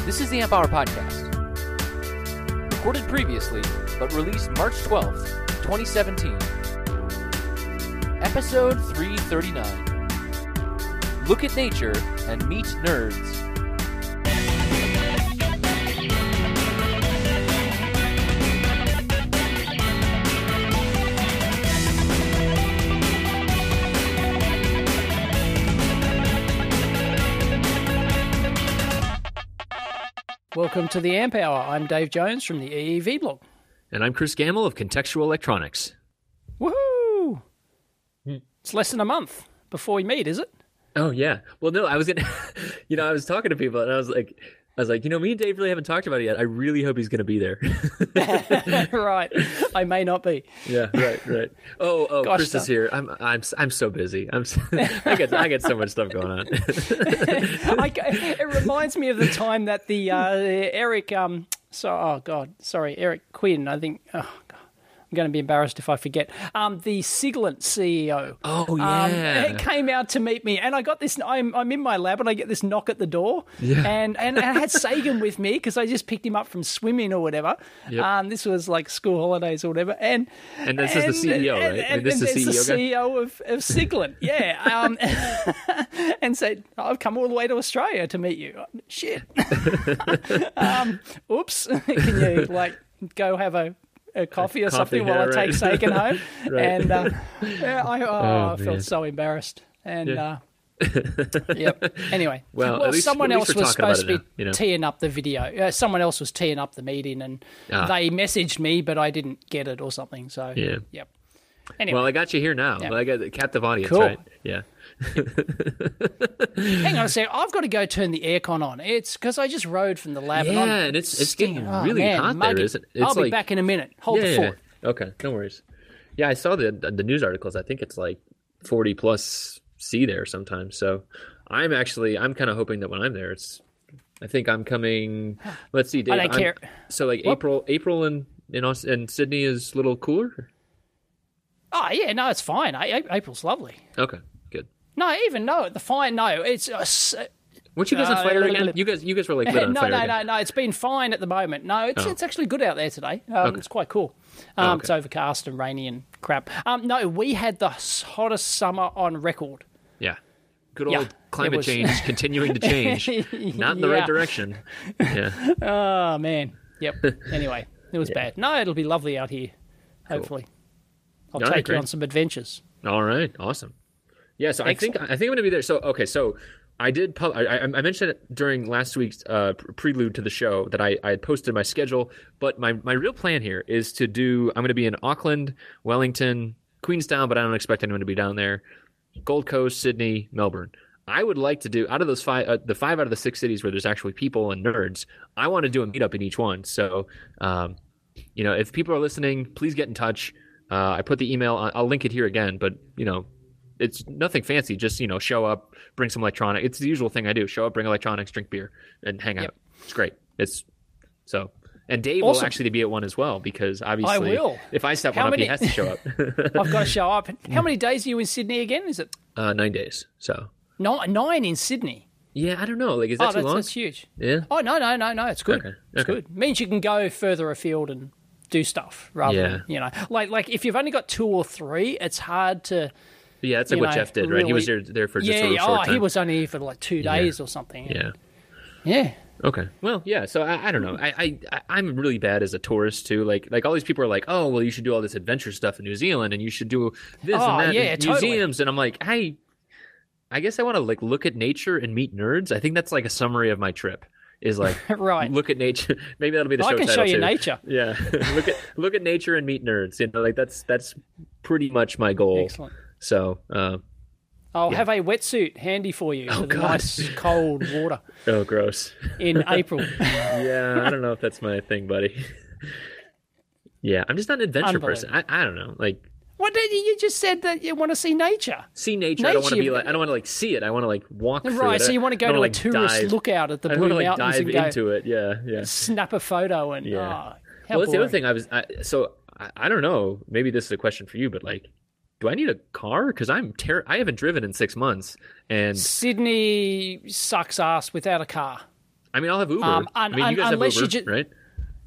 This is the Amp Hour Podcast. Recorded previously, but released March 12th, 2017. Episode 339. Look at nature and meet nerds. Welcome to the Amp Hour. I'm Dave Jones from the EEV blog. And I'm Chris Gamble of Contextual Electronics. Woohoo! It's less than a month before we meet, is it? Oh, yeah. Well, no, I was gonna, I was talking to people and I was like, me and Dave really haven't talked about it yet. I really hope he's going to be there. Right. I may not be. Yeah, right. Oh, Gosh, Chris is here. I'm so busy. I get so much stuff going on. It reminds me of the time that the Eric Quinn, I think. Oh, God. I'm going to be embarrassed if I forget. The Siglent CEO. Oh, yeah. Came out to meet me, and I got this. I'm in my lab, and I get this knock at the door. Yeah. And I had Sagan with me because I just picked him up from swimming or whatever. Yep. This was like school holidays or whatever. And this is the CEO, right? And this is the CEO of Siglent. Yeah. And said, I've come all the way to Australia to meet you. Shit. Oops. Can you go have a coffee or something while I take Sagan home? Right. And I felt so embarrassed. And yep. Anyway, well someone else was supposed to be now, teeing up the video. Someone else was teeing up the meeting, and they messaged me, but I didn't get it or something. So yep. Anyway, well, I got you here now. Yep. Well, I got the captive audience, cool. right? Yeah. Hang on a second. I've got to go turn the aircon on. It's because I just rode from the lab. Yeah, and it's getting really hot muggy. there, isn't it? I'll be back in a minute. Hold the fort. Okay, no worries. Yeah, I saw the news articles. I think it's like 40 plus C there sometimes. So I'm kind of hoping that when I'm there, I think I'm coming. Let's see, Dave. I don't care. So like April in Sydney is a little cooler. Oh yeah, no, it's fine. April's lovely. Okay, good. No, it's Weren't you guys on fire again? You guys were like lit on fire again. No, it's been fine at the moment. No, it's actually good out there today. It's quite cool. It's overcast and rainy and crap. No, we had the hottest summer on record. Yeah. Good old climate change continuing to change. Not in the right direction. Yeah. Oh, man. Yep. Anyway, it was bad. No, it'll be lovely out here, hopefully. I'll take you on some adventures. All right. Awesome. Yeah, so excellent. I think I'm going to be there. So I did. I mentioned it during last week's prelude to the show that I had posted my schedule, but my real plan here is to do. I'm going to be in Auckland, Wellington, Queenstown, but I don't expect anyone to be down there. Gold Coast, Sydney, Melbourne. I would like to do out of those five, the 5 out of the 6 cities where there's actually people and nerds. I want to do a meetup in each one. So, if people are listening, please get in touch. I put the email on, I'll link it here again, but it's nothing fancy. Just, show up, bring some electronics. It's the usual thing I do. Show up, bring electronics, drink beer, and hang out. Yep. It's great. And Dave will actually be at one as well, because obviously, I will. If I set one up, he has to show up. I've got to show up. How many days are you in Sydney again? Is it 9 days? So 9 in Sydney. Yeah, I don't know. Is that too long? That's huge. Yeah. Oh no, it's good. Okay. It's good. It means you can go further afield and do stuff rather than like if you've only got 2 or 3, it's hard to. Yeah, that's like what Jeff did, right? Really, he was there for just a short time. He was only here for like 2 days or something. Yeah. Okay. Well, yeah. So I don't know. I'm really bad as a tourist too. Like all these people are like, oh, well, you should do all this adventure stuff in New Zealand, and you should do this and that in museums. And I'm like, I guess I want to look at nature and meet nerds. I think that's like a summary of my trip. Is like right. Look at nature. Maybe that'll be the show title too. I can show you nature. Yeah. look at nature and meet nerds. That's pretty much my goal. Excellent. So. I'll have a wetsuit handy for you for the nice cold water. Oh, gross. In April. Yeah, I don't know if that's my thing, buddy. Yeah, I'm just not an adventure person. I don't know. What did you just said that you want to see nature? See nature. I don't want to I don't want to see it. I want to walk through it. Right, so you want to go to a tourist lookout at the Blue Mountains and dive into it. Yeah. Snap a photo and well, that's the other thing. I don't know. Maybe this is a question for you, but do I need a car? Because I haven't driven in 6 months, and Sydney sucks ass without a car. I mean, I'll have Uber. I mean, you guys have Uber, right?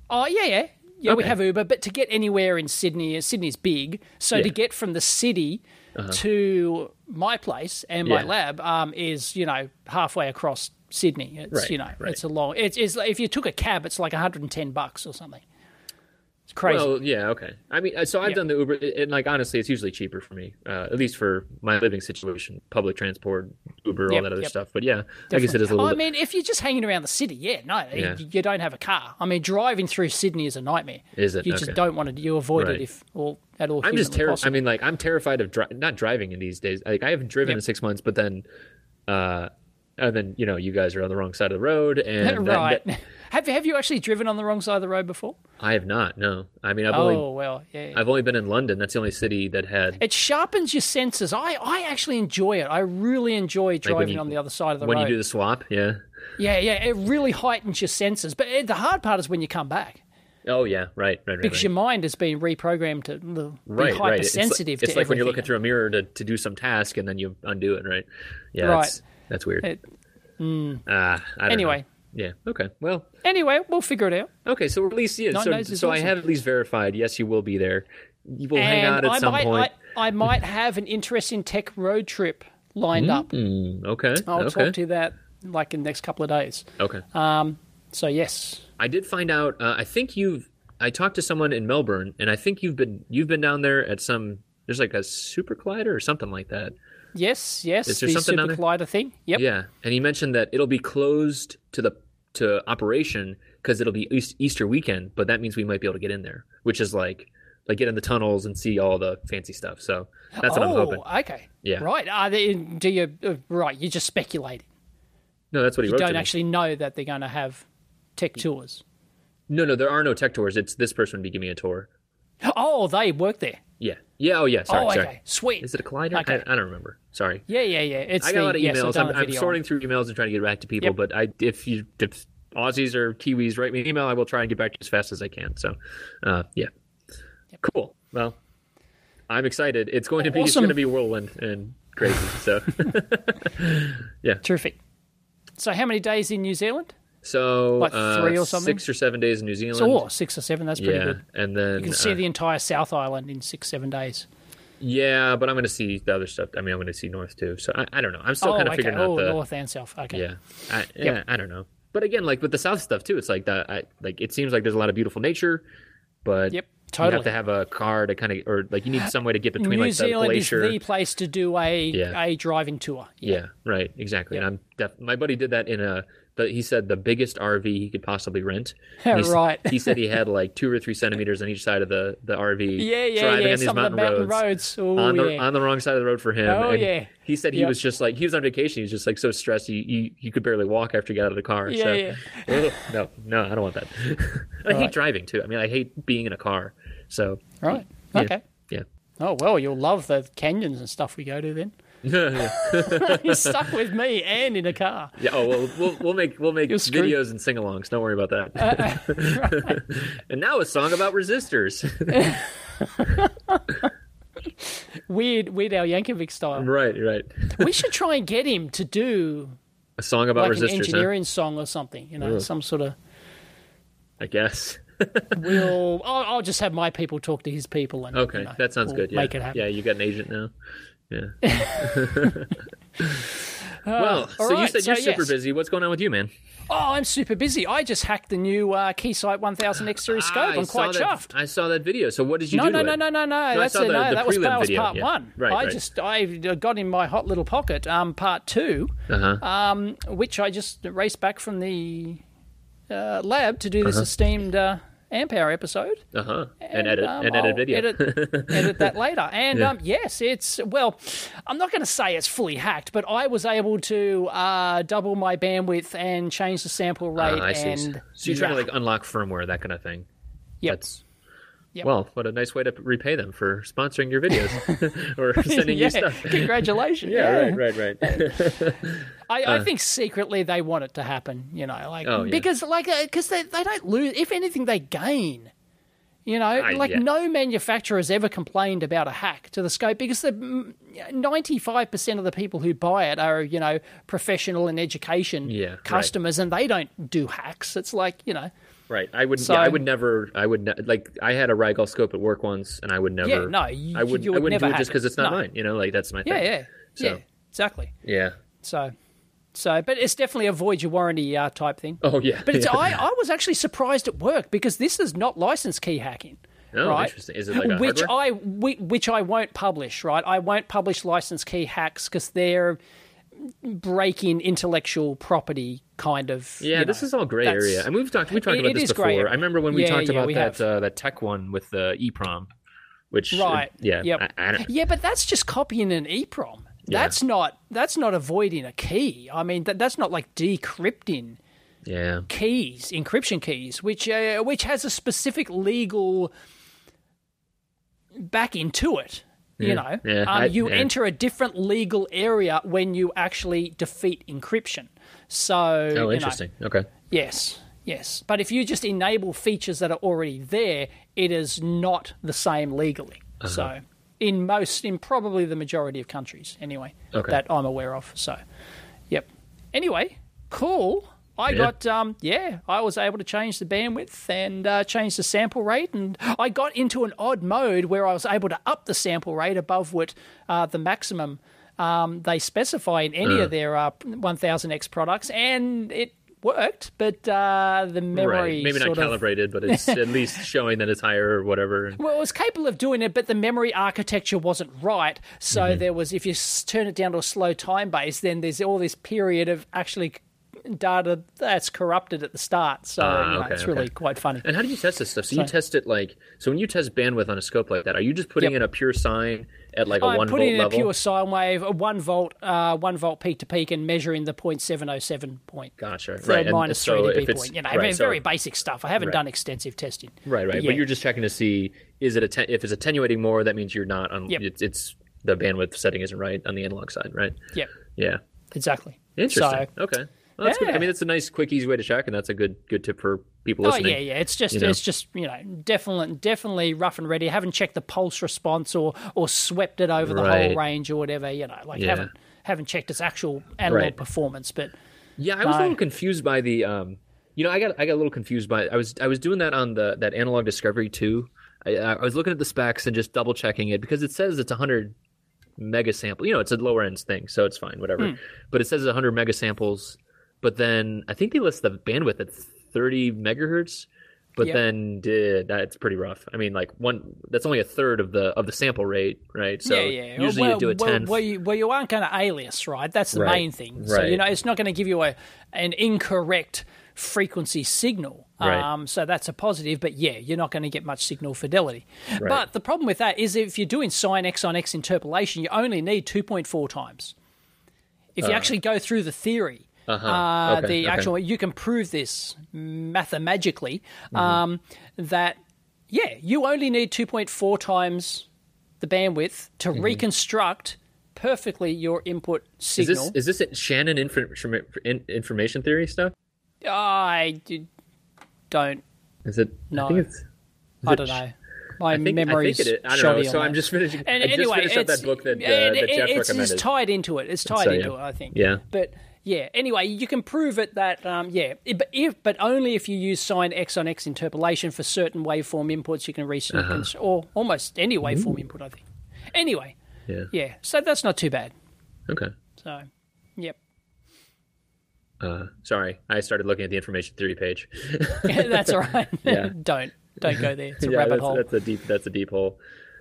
Oh, yeah. Yeah, we have Uber, but to get anywhere in Sydney, Sydney's big, so to get from the city to my place and my lab is, halfway across Sydney. It's, it's a long... It's if you took a cab, it's like $110 or something. It's crazy. Well, yeah, okay. I mean, so I've done the Uber, and like honestly, it's usually cheaper for me, at least for my living situation, public transport, Uber, all that other stuff. But yeah, definitely. I guess it is a little. I mean, if you're just hanging around the city, you don't have a car. I mean, driving through Sydney is a nightmare. Is it? You just don't want to. You avoid it if at all. I'm just terrified. I mean, like I'm terrified of not driving in these days. Like I haven't driven in 6 months, but then. And then, you guys are on the wrong side of the road. And right. Have you actually driven on the wrong side of the road before? I have not, no. I mean, I've only been in London. That's the only city that had... It sharpens your senses. I actually enjoy it. I really enjoy driving on the other side of the road. When you do the swap, yeah. Yeah, it really heightens your senses. But the hard part is when you come back. Oh, yeah, right. Because your mind has been reprogrammed to be hypersensitive to It's like when you're looking through a mirror to do some task and then you undo it, right? Yeah, right. That's weird. I don't know. Yeah. Okay. Well. Anyway, we'll figure it out. Okay. So at least So I have at least verified. Yes, you will be there. You will hang out at some point. I might have an interesting tech road trip lined up. Okay. I'll talk to you that like in the next couple of days. Okay. So yes, I did find out. I talked to someone in Melbourne, and I think you've been down there at some. There's like a super collider or something like that. Yes. Is there the something Super Collider thing. Yep. Yeah, and he mentioned that it'll be closed to operation because it'll be Easter weekend, but that means we might be able to get in there, which is like get in the tunnels and see all the fancy stuff. So that's what I'm hoping. Okay. Yeah. Right. You're just speculating. No, that's what he wrote. You don't actually know that they're going to have tech tours. No, there are no tech tours. It's this person would be giving me a tour. Oh, they work there. Yeah. Yeah. Oh, yeah. Sorry. Okay. Sweet. Is it a collider? Okay. I don't remember. Sorry. Yeah. I got a lot of emails. I'm sorting through emails and trying to get back to people. But if Aussies or Kiwis write me an email, I will try and get back to you as fast as I can. So, yeah. Yep. Cool. Well, I'm excited. It's going to be awesome. It's going to be whirlwind and crazy. So, yeah. Terrific. So, how many days in New Zealand? So, like 3 or something? 6 or 7 days in New Zealand. So, 6 or 7, that's pretty good. And then... You can see the entire South Island in 6-7 days. Yeah, but I'm going to see the other stuff. I mean, I'm going to see North, too. So, I don't know. I'm still kind of figuring out the... North and South, okay. Yeah. I don't know. But again, like, with the South stuff, too, it's like that... it seems like there's a lot of beautiful nature, but... Yep. Totally. You have to have a car to kind of, or like you need some way to get between New like the Zealand glacier. Is the place to do a driving tour. Yeah, right, exactly. And my buddy did that he said the biggest RV he could possibly rent. Right. He said he had like 2 or 3 centimeters on each side of the RV. Driving on these mountain roads. Ooh, on the wrong side of the road for him. Oh, and yeah. He said he was just like, he was on vacation. He was just like so stressed. He could barely walk after he got out of the car. No, I don't want that. I hate driving too. I mean, I hate being in a car. So right, okay, yeah. Oh well, you'll love the canyons and stuff we go to then. You're stuck with me and in a car. Yeah. Oh well, we'll make videos and sing-alongs. Don't worry about that. Right. And now a song about resistors. Weird Al Yankovic style. Right. We should try and get him to do a song about like resistors, an engineering song or something. Some sort of. I guess. I'll just have my people talk to his people. And, okay, that sounds good. Yeah. Make it happen. Yeah, you got an agent now. Yeah. Well, so right. You said you're super busy. What's going on with you, man? Oh, I'm super busy. I just hacked the new Keysight 1000 X Series scope. I'm quite chuffed. I saw that video. So what did you do to it? No. That was part 1. I got in my hot little pocket part 2, which I just raced back from the lab to do this esteemed amp hour episode. And edit video. edit that later. And yes, I'm not going to say it's fully hacked, but I was able to double my bandwidth and change the sample rate. I see. So you're trying to like unlock firmware, that kind of thing. Yep. Well, what a nice way to repay them for sponsoring your videos or sending you stuff. Congratulations. Right. I think secretly they want it to happen, because they don't lose. If anything, they gain. No manufacturer has ever complained about a hack to the scope because 95% of the people who buy it are, professional and education customers, and they don't do hacks. It's like, Right. I would never, like, I had a Rigel scope at work once, and I would never. Yeah, no, I wouldn't do it just because it's not mine. Like, that's my thing. Yeah, exactly. Yeah. So, but it's definitely a void your warranty type thing. Oh, yeah. But I was actually surprised at work because this is not license key hacking. Oh, right? Interesting. Is it like a hardware? Which I won't publish, right? I won't publish license key hacks because they're breaking intellectual property kind of. Yeah, this is all gray area. And we've talked about this before. I remember when we talked about that tech one with the EEPROM, which right. Yeah, but that's just copying an EEPROM. Yeah. That's not avoiding a key. I mean, that's not like decrypting keys, encryption keys, which has a specific legal backing to it. You enter a different legal area when you actually defeat encryption. So, interesting. Okay. Yes. But if you just enable features that are already there, it is not the same legally. Uh-huh. So, in probably the majority of countries, anyway, that I'm aware of. So, yep. Anyway, cool. I was able to change the bandwidth and change the sample rate, and I got into an odd mode where I was able to up the sample rate above what the maximum they specify in any of their 1000X products, and it worked, but the memory maybe not calibrated, but it's at least showing that it's higher or whatever. Well, it was capable of doing it, but the memory architecture wasn't right, so there was, if you turn it down to a slow time base, then there's all this period of actually data that's corrupted at the start, so it's really quite funny. And how do you test this stuff? So you test it so when you test bandwidth on a scope like that, are you just putting in a pure sine at like a 1 volt level? I'm putting in a pure sine wave, a 1 volt peak to peak, and measuring the 0.707 point. Gotcha. Right. Minus 3 dB point. Very basic stuff. I haven't done extensive testing. Right. But you're just checking to see if it's attenuating more, that means you're not on. It's the bandwidth setting isn't right on the analog side, right? Yep. Yeah. Exactly. Interesting. Okay. Well, that's good. I mean, it's a nice, quick, easy way to check, and that's a good tip for people listening. Oh, yeah. It's just definitely rough and ready. I haven't checked the pulse response or swept it over the whole range or whatever. Haven't checked its actual analog performance. But I was a little confused by the. I got a little confused by. I was doing that on that Analog Discovery 2. I was looking at the specs and just double checking it because it says it's 100 mega sample. It's a lower end thing, so it's fine, whatever. But it says 100 mega samples. But then I think they list the bandwidth at 30 megahertz. But then that's pretty rough. I mean, that's only a third of the sample rate, right? So usually you do a tenth. Well, you aren't going to alias, right? That's the main thing. So it's not going to give you an incorrect frequency signal. So that's a positive. But you're not going to get much signal fidelity. Right. But the problem with that is if you're doing sine X on X interpolation, you only need 2.4 times. If you actually go through the theory. You can prove this mathematically that you only need 2.4 times the bandwidth to reconstruct perfectly your input signal. Is this Shannon information theory stuff? I don't. Is it? No, I don't know. My memory's shoddy. I don't know. So I'm just finishing. And anyway, just finished up that book that Jeff recommended. It's tied into it. I think. Yeah. But. Yeah. Anyway, you can prove it that but only if you use sine X on X interpolation for certain waveform inputs, you can reach or almost any waveform input, I think. Anyway. Yeah. So that's not too bad. Okay. So, yep. Sorry, I started looking at the information theory page. That's all right. Yeah. Don't go there. It's a rabbit hole. That's a deep hole.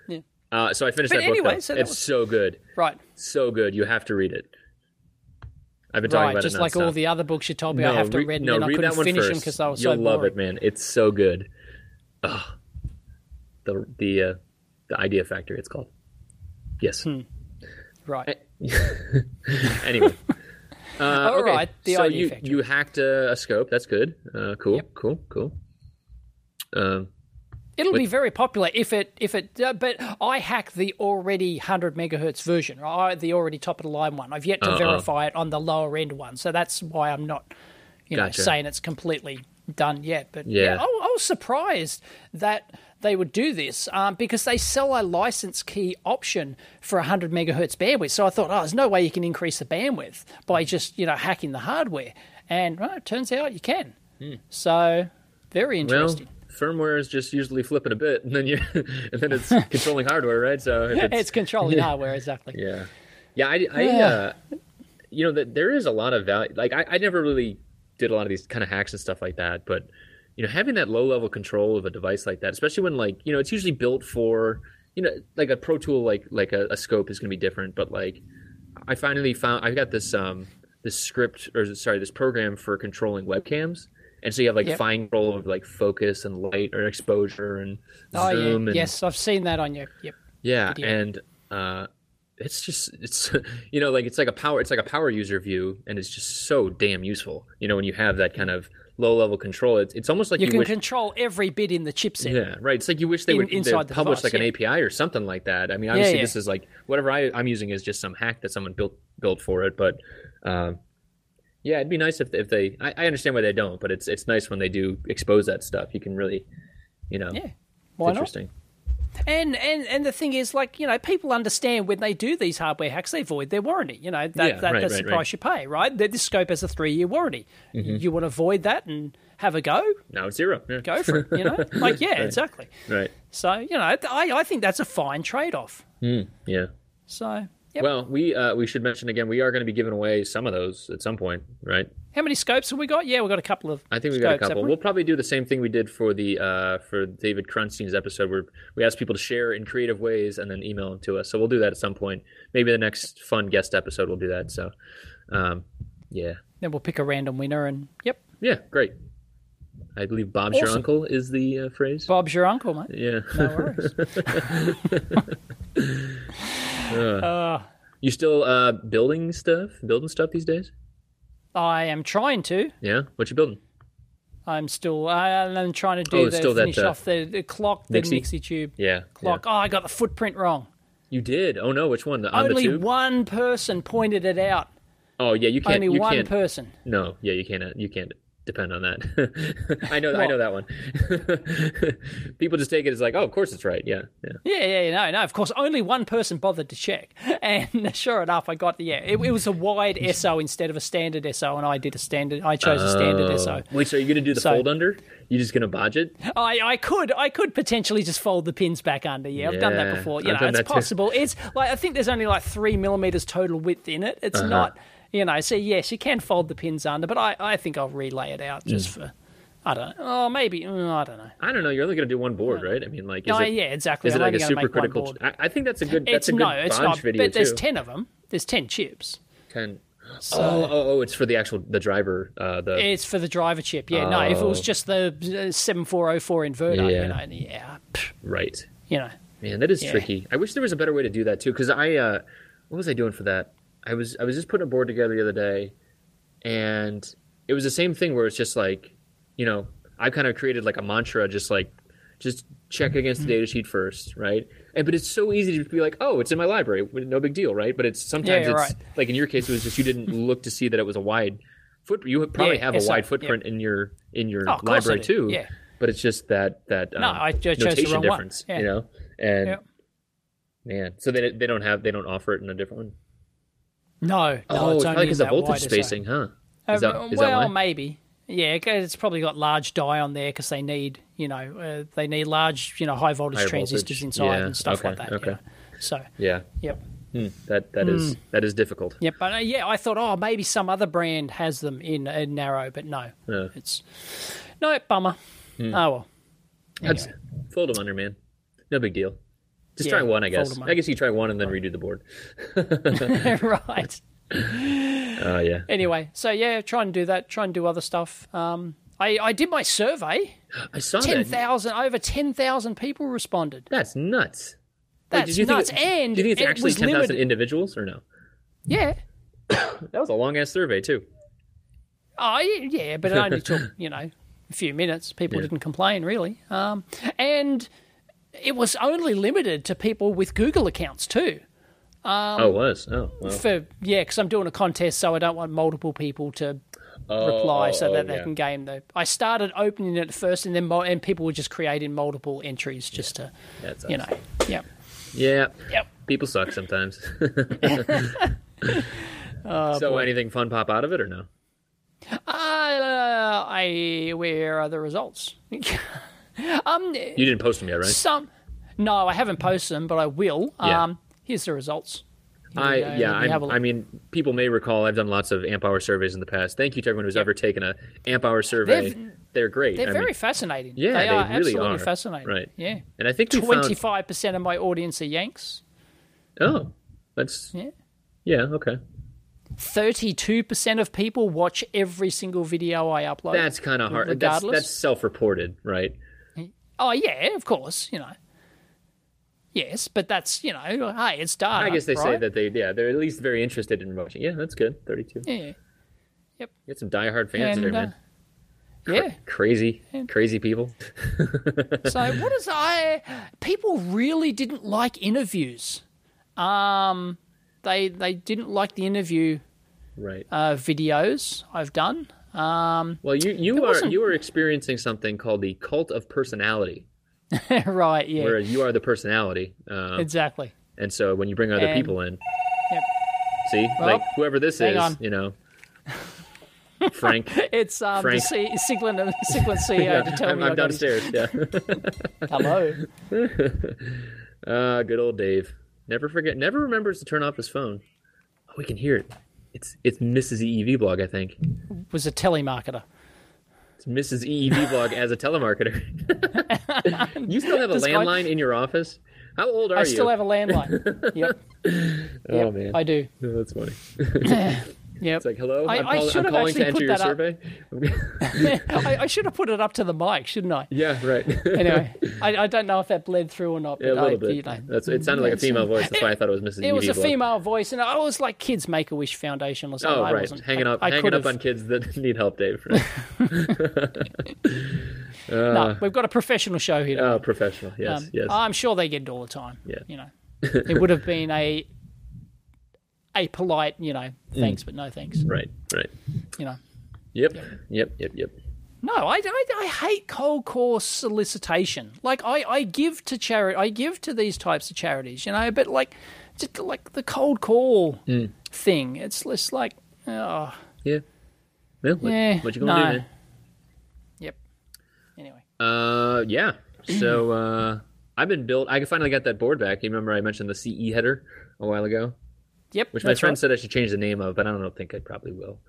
Yeah. So I finished that book. It's so good. Right. So good. You have to read it. I've been talking about just it like all the other books you told me I have to read, and then I couldn't finish them because I was so boring. You'll love it, man. It's so good. The idea factory, it's called. Yes. Right. Anyway. All right. The idea factory. You hacked a scope. That's good. Cool. Yep. Cool. It'll be very popular if it. But I hacked the already 100 megahertz version, right? The already top of the line one. I've yet to verify it on the lower end one, so that's why I'm not, saying it's completely done yet. But I was surprised that they would do this because they sell a license key option for 100 megahertz bandwidth. So I thought, there's no way you can increase the bandwidth by just, hacking the hardware. And it turns out you can. So very interesting. Well, firmware is just usually flipping a bit, and then it's controlling hardware, right? So it's controlling hardware, exactly. Yeah. That there is a lot of value. Like I never really did a lot of these kind of hacks and stuff like that, but having that low level control of a device like that, especially when it's usually built for like a Pro Tool, like a scope is going to be different. But I finally found I've got this this program for controlling webcams. And so you have fine control of focus and light or exposure and zoom. Yes, I've seen that on your Yeah, video. And it's like a power user view, and it's just so damn useful. When you have that kind of low level control, it's almost like you can control every bit in the chipset. Yeah, right. It's like you wish they would publish device, an API or something like that. I mean, obviously this is whatever I'm using is just some hack that someone built for it, but. Yeah, it'd be nice if they. I understand why they don't, but it's nice when they do expose that stuff. You can really, why it's interesting. Not? And the thing is, people understand when they do these hardware hacks, they void their warranty. That's the price you pay, right? This scope has a 3-year warranty. Mm-hmm. You want to void that and have a go? No, it's 0. Yeah. Go for it. Right. Exactly. Right. So I think that's a fine trade-off. Yeah. So. Yep. Well, we should mention again, we are going to be giving away some of those at some point, right? How many scopes have we got? Yeah, we've got a couple of. I think we got a couple. We'll probably do the same thing we did for for David Krunstein's episode, where we asked people to share in creative ways and then email them to us. So we'll do that at some point. Maybe the next fun guest episode we'll do that. So, yeah. Then we'll pick a random winner and yep. Yeah, great. I believe Bob's your uncle is the phrase. Bob's your uncle, mate. Yeah. No worries. You still building stuff these days? I am trying to. Yeah? What you building? I'm still I'm trying to finish off the clock, the Nixie tube. Yeah. Clock. Yeah. Oh, I got the footprint wrong. You did? Oh, no. Which one? On Only the tube? one person pointed it out. Oh, yeah. You can't. Only one person. No. Yeah, you can't depend on that. I know that one. People just take it as like, oh, of course it's right. Yeah. No, of course, only one person bothered to check. And sure enough, I got, it was a wide SO instead of a standard SO, and I chose a standard SO. Wait, so are you going to do the fold under? You just going to bodge it? I could potentially just fold the pins back under. Yeah, I've done that before. It's possible. It's I think there's only 3 millimeters total width in it. It's not... so yes, you can fold the pins under, but I think I'll relay it out just for, I don't know. Oh, maybe, I don't know. I don't know. You're only going to do one board, right? I mean, exactly. Is it like a super critical? I think that's a good. It's not. Video but there's 10 of them. There's 10 chips. 10. So, it's for the driver. It's for the driver chip. Yeah. No, if it was just the 7404 inverter, Right. Man, that is tricky. I wish there was a better way to do that too. Because what was I doing for that? I was just putting a board together the other day, and it was the same thing where it's just like, I kind of created like a mantra, just check against the data sheet first, right? But it's so easy to be like, oh, it's in my library, no big deal, right? But it's sometimes right. Like in your case, it was just you didn't look to see that it was a wide footprint. You probably have a wide footprint in your library too. Yeah. But it's just that I just chose notation the wrong difference, one. And man, so they don't offer it in a different one. No, it's probably because of voltage spacing, huh? Is that why? Maybe. Yeah, it's probably got large die on there because they need, large, high voltage transistors inside and stuff like that. Okay. So. Yeah. Yep. That is difficult. Yeah, but I thought, maybe some other brand has them in narrow, but no, it's bummer. Oh well. Anyway. Fold them under, man. No big deal. Just try one, I guess. I guess you try one and then redo the board. Right. Yeah. Anyway, so try and do that. Try and do other stuff. I did my survey. I saw 10,000. Over 10,000 people responded. That's nuts. That's nuts. Do you think it's actually 10,000 individuals or no? Yeah. That was a long ass survey too. Oh yeah, but it only took a few minutes. People didn't complain really, and it was only limited to people with Google accounts too. It was? Oh, well. Because I'm doing a contest, so I don't want multiple people to reply so that they can game the. I started opening it first, and then and people were just creating multiple entries just to, you know, Yep. People suck sometimes. So anything fun pop out of it or no? Where are the results? You didn't post them yet, right? No, I haven't posted them, but I will. Here's the results. I mean, people may recall I've done lots of amp hour surveys in the past. Thank you to everyone who's ever taken a amp hour survey. They're great. They're very fascinating. Yeah, they are really absolutely fascinating. Right. Yeah. And I think 25% of my audience are Yanks. Oh, that's okay. 32% of people watch every single video I upload. That's kind of hard. That's self-reported, right? Oh yeah, of course. You know. Yes, but that's, you know, hey, it's data. I guess they say that they're at least very interested in watching. Yeah, that's good. 32. Yeah. Yep. You got some diehard fans there, man. Crazy people. So what is people really didn't like interviews. They didn't like the interview videos I've done. Well, you were experiencing something called the cult of personality. Right, yeah. Where you are the personality. Exactly. And so when you bring other people in, see, like whoever this is, you know, Frank. It's Frank. the Siglin CEO to tell me I'm downstairs, Hello. Good old Dave. Never remembers to turn off his phone. Oh, we can hear it. It's Mrs. EEV blog, I think. Was a telemarketer. Mrs. EEV blog as a telemarketer. You still have a landline in your office? How old are you? I still have a landline. Yep. Oh, man. I do. Oh, that's funny. Yep. It's like, hello, I'm calling to enter your survey. I should have put it up to the mic, shouldn't I? Yeah, right. Anyway, I don't know if that bled through or not. But a little bit. You know, it sounded like a female voice. That's why I thought it was Mrs. It was a blog. Female voice, and I was like Kids Make-A-Wish Foundation or something. Oh, right. Hanging up on kids that need help, Dave. Right? No, we've got a professional show here today. Oh, professional. Yes, yes. I'm sure they get it all the time. Yeah. You know, it would have been a polite, you know, thanks, but no thanks. Right. You know. Yep. No, I hate cold call solicitation. Like I give to charity, I give to these types of charities, you know, but like just like the cold call thing, it's just like, oh. Yeah. Well, what you gonna do, man? Yep. Anyway. Yeah. So I finally got that board back. You remember I mentioned the CE header a while ago? Yep. Which my friend said I should change the name of, but I don't think I probably will.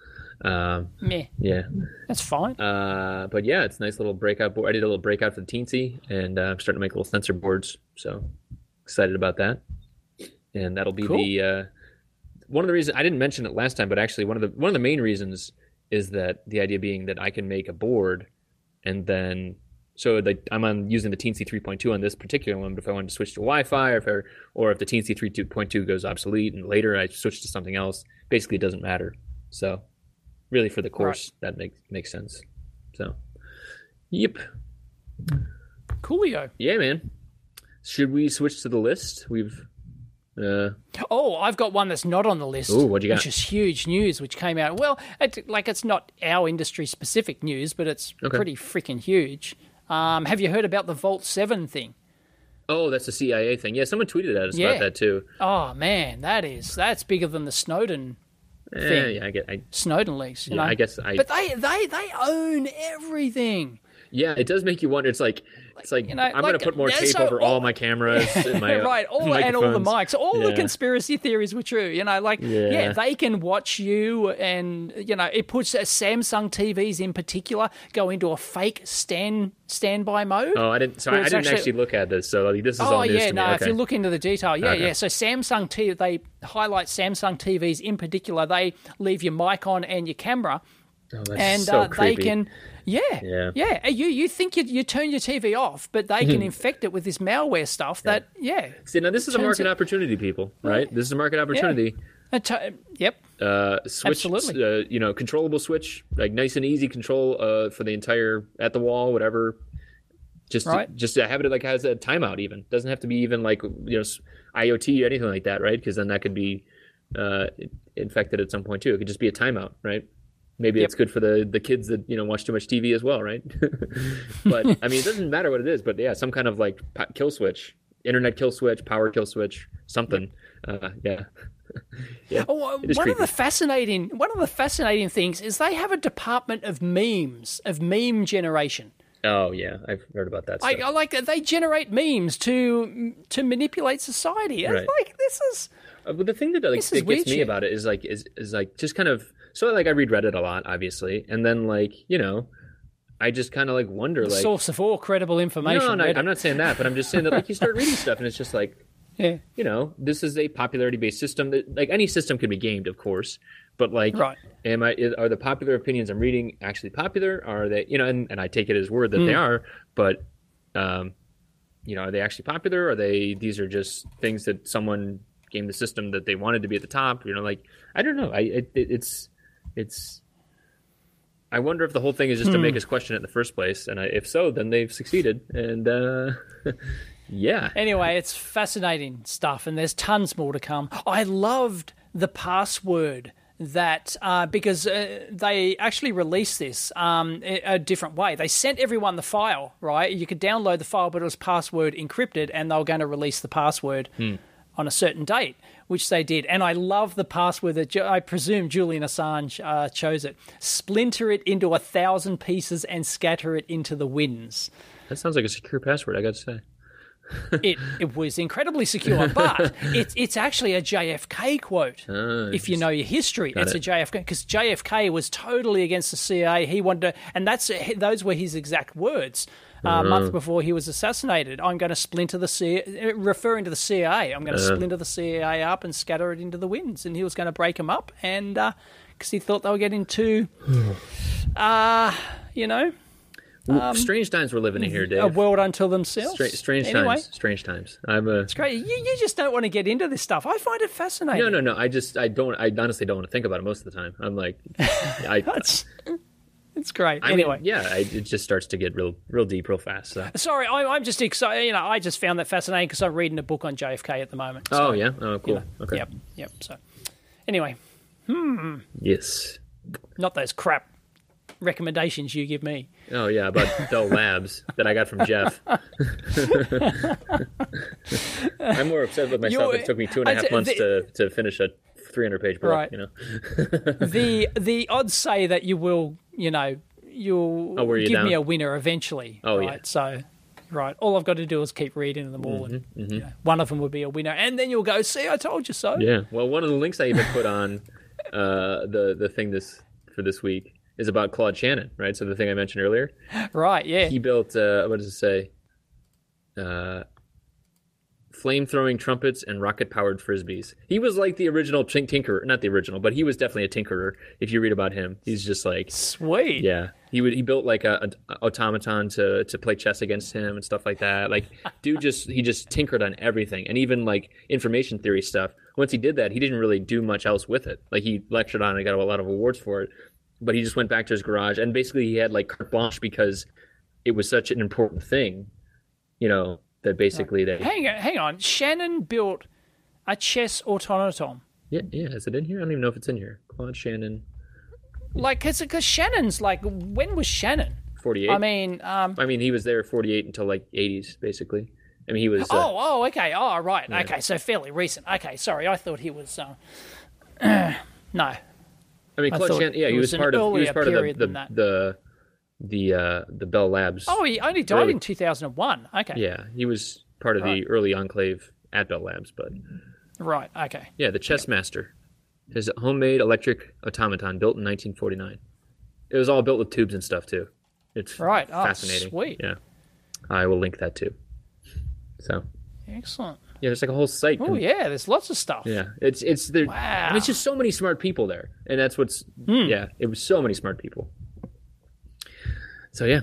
Meh. Yeah. That's fine. But yeah, it's a nice little breakout board. I did a little breakout for the Teensy, and I'm starting to make little sensor boards. So excited about that. And that'll be the one of the reasons I didn't mention it last time, but actually one of the main reasons is that the idea being that I can make a board, and then I'm using the Teensy 3.2 on this particular one. But if I wanted to switch to Wi-Fi, or if the Teensy 3.2 goes obsolete and later I switch to something else, basically it doesn't matter. So really for the course, that makes sense. So, yep. Coolio. Yeah, man. Should we switch to the list? I've got one that's not on the list. Ooh, what you got? Which is huge news, which came out. Well, it's not our industry-specific news, but it's pretty freaking huge. Have you heard about the Vault 7 thing? Oh, that's the CIA thing. Yeah, someone tweeted at us about that too. Oh, man, that's bigger than the Snowden thing. Yeah, Snowden leaks. You know? I guess But they own everything. Yeah, it does make you wonder. It's like you know, I'm going to put more tape over all my cameras and my right, and all the mics, all the conspiracy theories were true. You know, they can watch you, and you know, it puts Samsung TVs in particular go into a fake standby mode. Oh, I didn't. So I didn't actually look at this. So this is all news to me. If you look into the detail, So Samsung they highlight Samsung TVs in particular. They leave your mic on and your camera. Oh, that's so creepy. They can, You think you turn your TV off, but they can infect it with this malware stuff. That See, now this is a market opportunity, people. Right? This is a market opportunity. Yep. Switch. Absolutely. Controllable switch, like nice and easy control for the entire at the wall, whatever. Just to have it like has a timeout. Even doesn't have to be even like IoT or anything like that, right? Because then that could be infected at some point too. It could just be a timeout, right? maybe it's good for the kids that watch too much TV as well, right? But I mean, it doesn't matter what it is. But yeah, some kind of like kill switch, internet kill switch, power kill switch, something. Yeah. Yeah. One of the fascinating things is they have a department of memes, of meme generation. Oh yeah, I've heard about that stuff. I like that they generate memes to manipulate society. It's like this is. But the thing that that gets me about it is like just kind of so like I read Reddit a lot, obviously, and then like I just kind of like wonder the source of all credible information. No, I'm not saying that, but I'm just saying that like you start reading stuff and it's just like. Yeah. This is a popularity-based system that, like, any system can be gamed, of course, but like, are the popular opinions I'm reading actually popular? Are they, and I take it as word that they are, but, are they actually popular? These are just things that someone gamed the system that they wanted to be at the top? Like, I don't know. It's. I wonder if the whole thing is just to make us question it in the first place, and if so, then they've succeeded, and. Yeah. Anyway, it's fascinating stuff, and there's tons more to come. I loved the password that because they actually released this a different way. They sent everyone the file, right? You could download the file, but it was password encrypted, and they were going to release the password on a certain date, which they did. And I love the password that I presume Julian Assange chose it. Splinter it into 1,000 pieces and scatter it into the winds. That sounds like a secure password, I got to say. It was incredibly secure, but it's actually a JFK quote. If you know your history, it's a JFK, because JFK was totally against the CIA. He wanted to, and those were his exact words. A month before he was assassinated, I'm going to splinter the CIA, referring to the CIA. I'm going to splinter the CIA up and scatter it into the winds, and he was going to break them up, and because he thought they were getting too, strange times we're living in here, Dave. A world unto themselves. Strange times. Strange times. It's great. You just don't want to get into this stuff. I find it fascinating. No. I honestly don't want to think about it most of the time. I'm like, it's great. Anyway, it just starts to get real deep, real fast. So. Sorry, I'm just excited. I just found that fascinating because I'm reading a book on JFK at the moment. So, oh yeah. Oh cool. Okay. Yep. So, anyway. Yes. Not those crap recommendations you give me. Oh yeah, about Bell Labs that I got from Jeff. I'm more upset with myself. It took me 2.5 months to finish a 300-page book. Right. The odds say that you will, you'll give me a winner eventually. Oh right? Yeah. So, right, all I've got to do is keep reading them all, and one of them will be a winner, and then you'll go, see, I told you so. Yeah. Well, one of the links I even put on the thing for this week is about Claude Shannon, right? So the thing I mentioned earlier. Right, yeah. He built, what does it say? Flame-throwing trumpets and rocket-powered frisbees. He was like the original tinkerer. Not the original, but he was definitely a tinkerer. If you read about him, he's just like... Sweet. Yeah. He built like an automaton to play chess against him and stuff like that. Like, dude he just tinkered on everything. And even like information theory stuff. Once he did that, he didn't really do much else with it. Like, he lectured on it and got a lot of awards for it. But he just went back to his garage, and basically he had like carte blanche because it was such an important thing, that basically they... Hang on. Shannon built a chess automaton. Yeah. Is it in here? I don't even know if it's in here. Claude Shannon. Like, because Shannon's like, when was Shannon? 48. I mean, he was there 48 until like 80s, basically. I mean, he was... okay. Oh, right. Yeah. Okay, so fairly recent. Okay, sorry. I thought he was... no. I mean, Claude Shannon, he was part of the Bell Labs. Oh, he only died in 2001. Okay. Yeah, he was part of the early enclave at Bell Labs, but... Right, okay. Yeah, the Chess Master. His homemade electric automaton built in 1949. It was all built with tubes and stuff, too. It's fascinating. Sweet. Yeah. I will link that, too. So... Excellent. Yeah, there's like a whole site. Oh yeah, there's lots of stuff. Yeah, it's there. Wow. And it's just so many smart people there, and that's what's. Yeah, it was so many smart people. So yeah.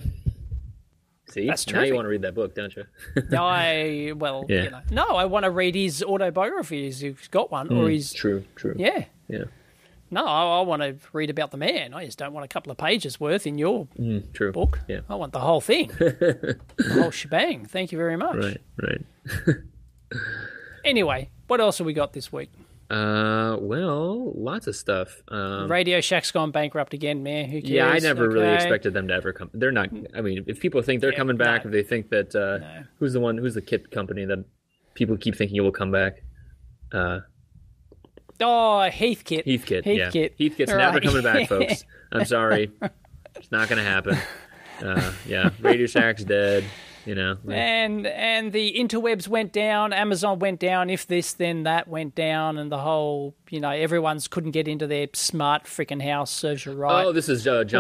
See, that's now you want to read that book, don't you? I want to read his autobiography. He's got one, or his true. Yeah. No, I want to read about the man. I just don't want a couple of pages worth in your book. Yeah, I want the whole thing, the whole shebang. Thank you very much. Right. Anyway, what else have we got this week? Well, lots of stuff. RadioShack's gone bankrupt again, man. Who cares? Yeah, I never really expected them to ever come. They're not. I mean, if people think they're coming back, if they think that who's the kit company that people keep thinking it will come back? Heathkit. Heathkit's never coming back, folks. I'm sorry, it's not going to happen. RadioShack's dead. And the interwebs went down, Amazon went down, if this then that went down, and the whole, everyone's couldn't get into their smart freaking house, serves you right. Oh, this is John's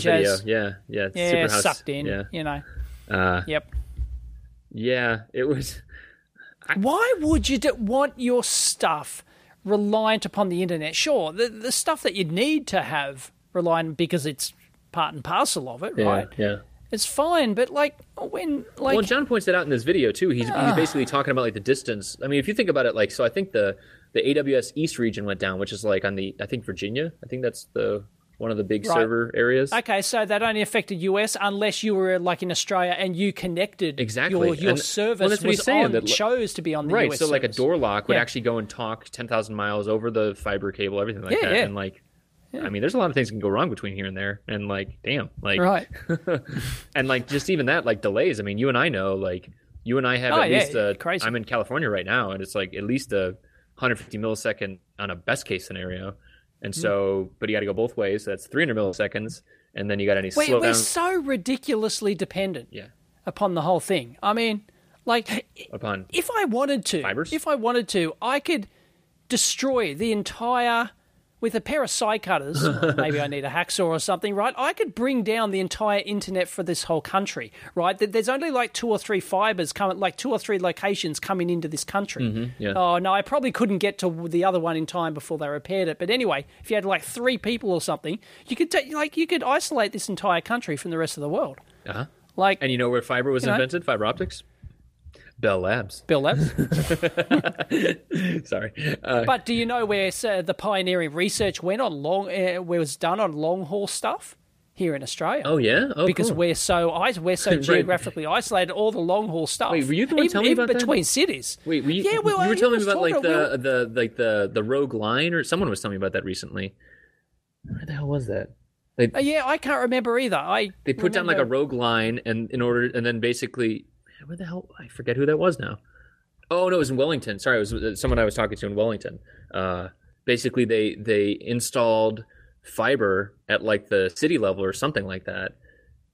video. Yeah, Superhouse. Sucked in, Yep. Yeah, it was. Why would you want your stuff reliant upon the internet? Sure, the stuff that you'd need to have reliant because it's part and parcel of it, right? Yeah. It's fine, but well, John points that out in this video too. He's basically talking about the distance. I mean, if you think about it, so I think the AWS East region went down, which is on I think Virginia. I think that's one of the big server areas. Okay, so that only affected US unless you were in Australia and you connected your service chose to be on the US so service. A door lock would actually go and talk 10,000 miles over the fiber cable, everything like that, and I mean, there's a lot of things that can go wrong between here and there, and damn, right. And just even that, delays. I mean, you and I know, you and I have at least crazy. I'm in California right now, and it's at least a 150 millisecond on a best case scenario, and so, but you got to go both ways, so that's 300 milliseconds, and then you got any slow down. We're so ridiculously dependent upon the whole thing. I mean, upon if I wanted to, I could destroy the entire. With a pair of side cutters, maybe I need a hacksaw or something, right? I could bring down the entire internet for this whole country, right? There's only 2 or 3 fibers coming, 2 or 3 locations coming into this country. Mm-hmm, Oh no, I probably couldn't get to the other one in time before they repaired it. But anyway, if you had 3 people or something, you could you could isolate this entire country from the rest of the world. And you know where fiber was invented? Fiber optics. Bell Labs. Sorry. But do you know where the pioneering research went on was done on long haul stuff? Here in Australia. Oh yeah, because cool. we're so geographically isolated. All the long haul stuff. Wait, were you the one telling me about between that? cities? Wait, were you? Yeah, you were telling me about the rogue line, or someone was telling me about that recently. Where the hell was that? I can't remember either. They put down a rogue line, and then basically. Where the hell? I forget who that was now. Oh, no, it was in Wellington. Sorry, it was someone I was talking to in Wellington. Basically, they installed fiber at the city level or something like that,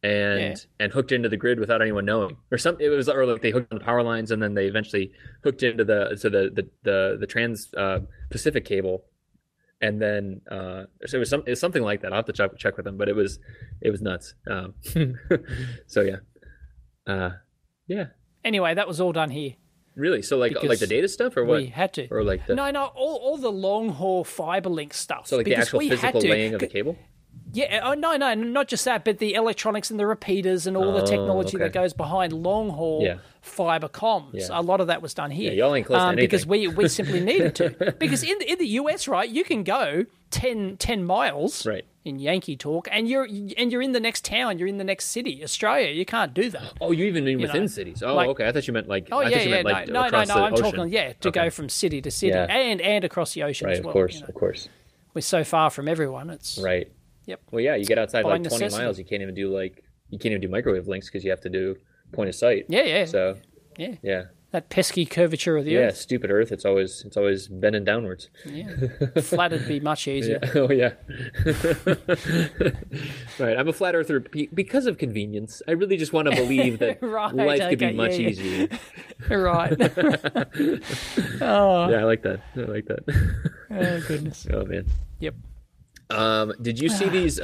and hooked into the grid without anyone knowing. Or something. It was they hooked on the power lines, and then they eventually hooked into the trans Pacific cable, and then so it was something like that. I'll have to check with them, but it was nuts. So yeah. Yeah. Anyway, that was all done here. Really? So like the data stuff, or what? We had to. Or no, all the long haul fiber link stuff. So the actual physical laying of the cable. Yeah. Oh no, not just that, but the electronics and the repeaters and all the technology that goes behind long haul fiber comms. Yeah. A lot of that was done here. Yeah, y'all ain't close to anything. Because we simply needed to. Because in the US, right, you can go 10 miles. Right. In Yankee talk, and you're in the next town, you're in the next city. Australia, you can't do that. Oh, you even mean within cities? Oh, okay. I thought you meant no. I'm talking to go from city to city and across the ocean as well. Of course. We're so far from everyone. It's right. Yep. Well, yeah, you get outside 20 miles, you can't even do microwave links because you have to do point of sight. Yeah. So yeah. That pesky curvature of the Earth. Yeah, stupid Earth. It's always bending downwards. Yeah, flat would be much easier. Yeah. Oh yeah. Right. I'm a flat earther because of convenience. I really just want to believe that life could be much easier. Right. Oh. Yeah, I like that. Oh goodness. Oh man. Yep. Did you see these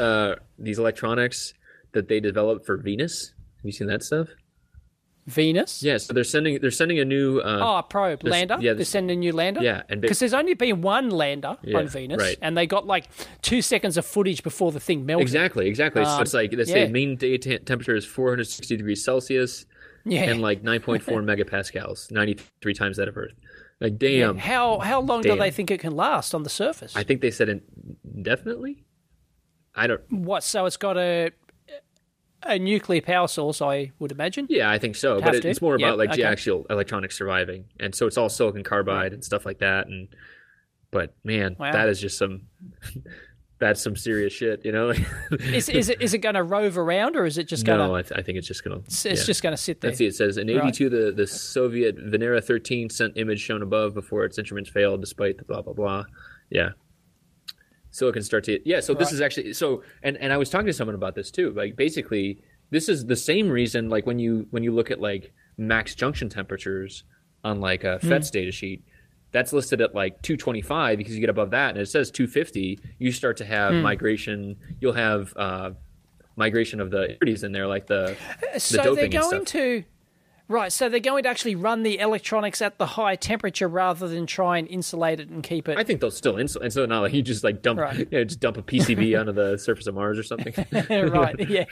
electronics that they developed for Venus? Have you seen that stuff? Venus? Yes, so they're sending a new probe lander. Yeah, they're sending a new lander. Yeah, and because there's only been one lander on Venus, and they got 2 seconds of footage before the thing melted. Exactly. So it's they say mean day temperature is 460 degrees Celsius, and 9.4 megapascals, 93 times that of Earth. Damn. Yeah. How long do they think it can last on the surface? I think they said indefinitely. I don't. What? So it's got a nuclear power source, I would imagine. Yeah, I think so. But it's more about the actual electronics surviving, and so it's all silicon carbide and stuff like that. And But man, Wow. that is just that's some serious shit, you know? Is it going to rove around, or is it just going to... No, I think it's just going to... It's just going to sit there. Let's see, it says, in 82, the Soviet Venera 13 sent image shown above before its instruments failed despite the blah, blah, blah. Yeah. Silicon starts to... Yeah, so this is actually... So, and I was talking to someone about this too. Like, basically, this is the same reason, like, when you look at, like, max junction temperatures on, like, a FET's data sheet, that's listed at like 225 because you get above that and it says 250. You start to have migration. You'll have migration of the impurities in there, like the doping and stuff. So they're going to actually run the electronics at the high temperature rather than try and insulate it and keep it. I think they'll still insulate. So not like you just like dump, just dump a PCB onto the surface of Mars or something. Right. Yeah.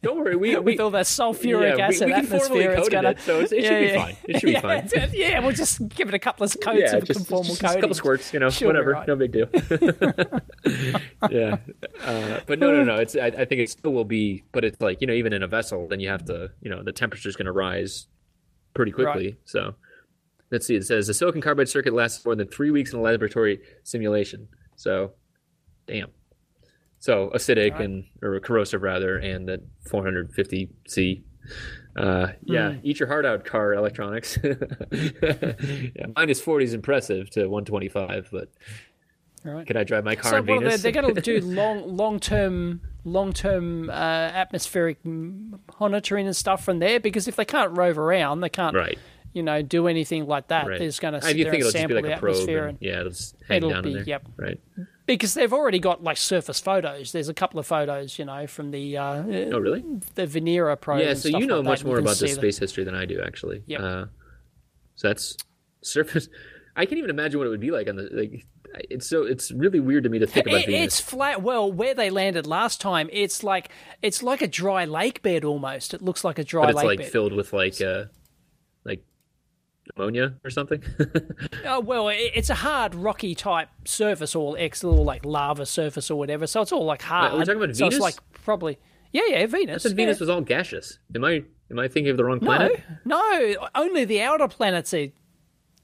Don't worry. With all that sulfuric acid atmosphere, it's gonna. So it should be fine. It should be fine. Yeah, we'll just give it a couple of coats of conformal coating. A couple squirts, whatever. Right. No big deal. Yeah. But no. It's. I think it still will be. But it's like even in a vessel, then you have to. The temperature's going to rise pretty quickly. Right. So let's see. It says the silicon carbide circuit lasts more than 3 weeks in a laboratory simulation. So, damn. So acidic or corrosive rather, and at 450 C. Eat your heart out, car electronics. Minus 40 is impressive to 125, but can I drive my car on Venus? They're going to do long-term atmospheric monitoring and stuff from there, because if they can't rove around, they can't do anything like that. Right. There's going to sit there and sample the atmosphere. It'll just hang down in there. Yep. Right. Because they've already got like surface photos. There's a couple of photos, from the really? The Venera probe. Yeah, so you know much more about the space history than I do, actually. Yep. So that's surface. I can't even imagine what it would be like on the It's really weird to me to think about Venus. It's flat. Well, where they landed last time, it's like a dry lake bed almost. It looks like a dry lake bed. But it's like filled with like ammonia or something. Oh well, it's a hard rocky type surface, or little like lava surface or whatever. So it's all like hard. Are we talking about Venus? So it's like probably Venus. I thought Venus was all gaseous. Am I thinking of the wrong planet? No. Only the outer planets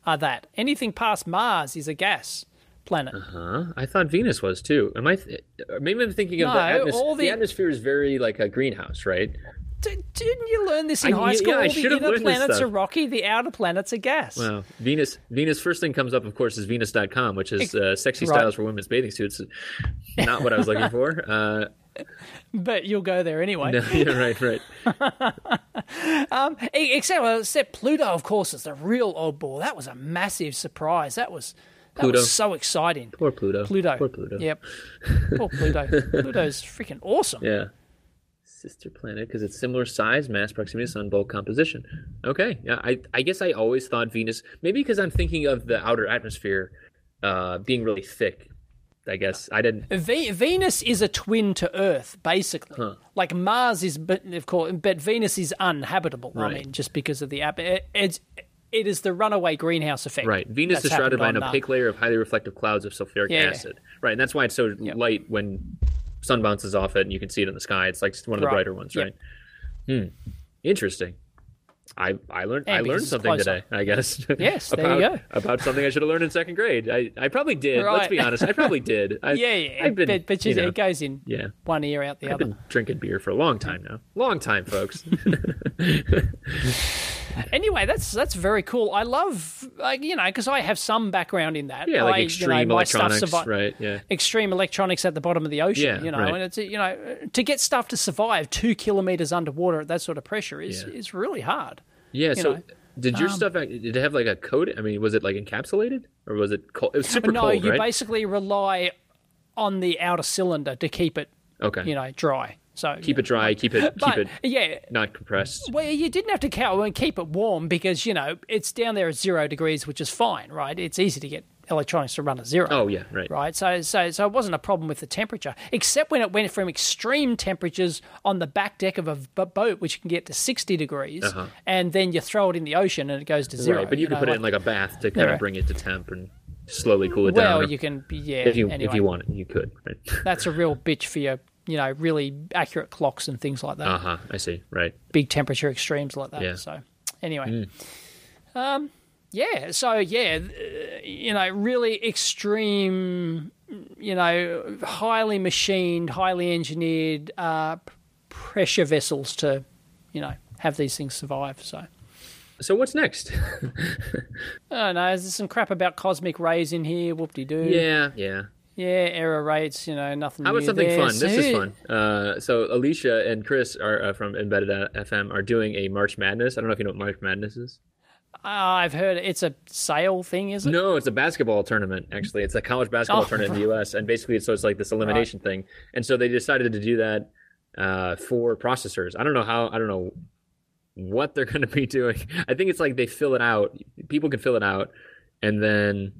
are that. Anything past Mars is a gas planet. I thought Venus was too. Maybe I'm thinking of the atmosphere. The atmosphere is very like a greenhouse, right? Didn't you learn this in high school? Yeah, the inner planets are rocky, the outer planets are gas. Well, Venus first thing comes up, of course, is Venus.com, which is sexy styles for women's bathing suits. Not what I was looking for. But you'll go there anyway. No, yeah, right. Except Pluto, of course, is the real oddball. That was a massive surprise. That was so exciting. Poor Pluto. Poor Pluto. Yep. Poor Pluto. Pluto's freaking awesome. Yeah. Sister planet because it's similar size, mass, proximity, sun, bulk, composition. Okay. Yeah. I guess I always thought Venus, maybe because I'm thinking of the outer atmosphere being really thick. I guess I didn't. Venus is a twin to Earth, basically. Like Mars is, but Venus is uninhabitable. Right. I mean, just because of the it is the runaway greenhouse effect. Right. Venus is shrouded by an opaque layer of highly reflective clouds of sulfuric acid. Right, and that's why it's so light when sun bounces off it, and you can see it in the sky. It's like one of the brighter ones, right? Interesting. I learned something today, I guess. Yes, there you go. About something I should have learned in second grade. I probably did. Right. Let's be honest. I probably did. But it goes in one ear out the other. I've been drinking beer for a long time now. Long time, folks. Anyway, that's very cool. I love, because I have some background in that. Yeah, like extreme electronics, right? Yeah, extreme electronics at the bottom of the ocean. Yeah, and it's to get stuff to survive 2 kilometers underwater at that sort of pressure is really hard. Yeah. Did your stuff? Did it have like a coat? I mean, was it like encapsulated or was it cold? It was super cold, right? No, you basically rely on the outer cylinder to keep it, dry. So keep it dry, keep it not compressed. Well, you didn't have to keep it warm because it's down there at 0 degrees, which is fine, right? It's easy to get electronics to run at 0. Oh yeah, right. Right. So it wasn't a problem with the temperature, except when it went from extreme temperatures on the back deck of a boat, which can get to 60 degrees, and then you throw it in the ocean and it goes to 0. Right, but you can put it in like a bath to kind of bring it to temp and slowly cool it down. Well, you can, if you want it, you could. Right. That's a real bitch for your really accurate clocks and things like that. I see. Right. Big temperature extremes like that. Yeah. So anyway, Yeah, so really extreme, highly machined, highly engineered pressure vessels to, have these things survive. So what's next? Oh no, there's some crap about cosmic rays in here. Whoop-de-doo. Yeah. Yeah, error rates. Nothing. How about new something there. fun? This is fun. So Alicia and Chris are from Embedded FM are doing a March Madness. I don't know if you know what March Madness is. I've heard it's a sale thing, is it? No, it's a basketball tournament, actually. It's a college basketball tournament in the U.S., and basically it's like this elimination thing. And so they decided to do that for processors. I don't know what they're going to be doing. I think it's like they fill it out. People can fill it out, and then...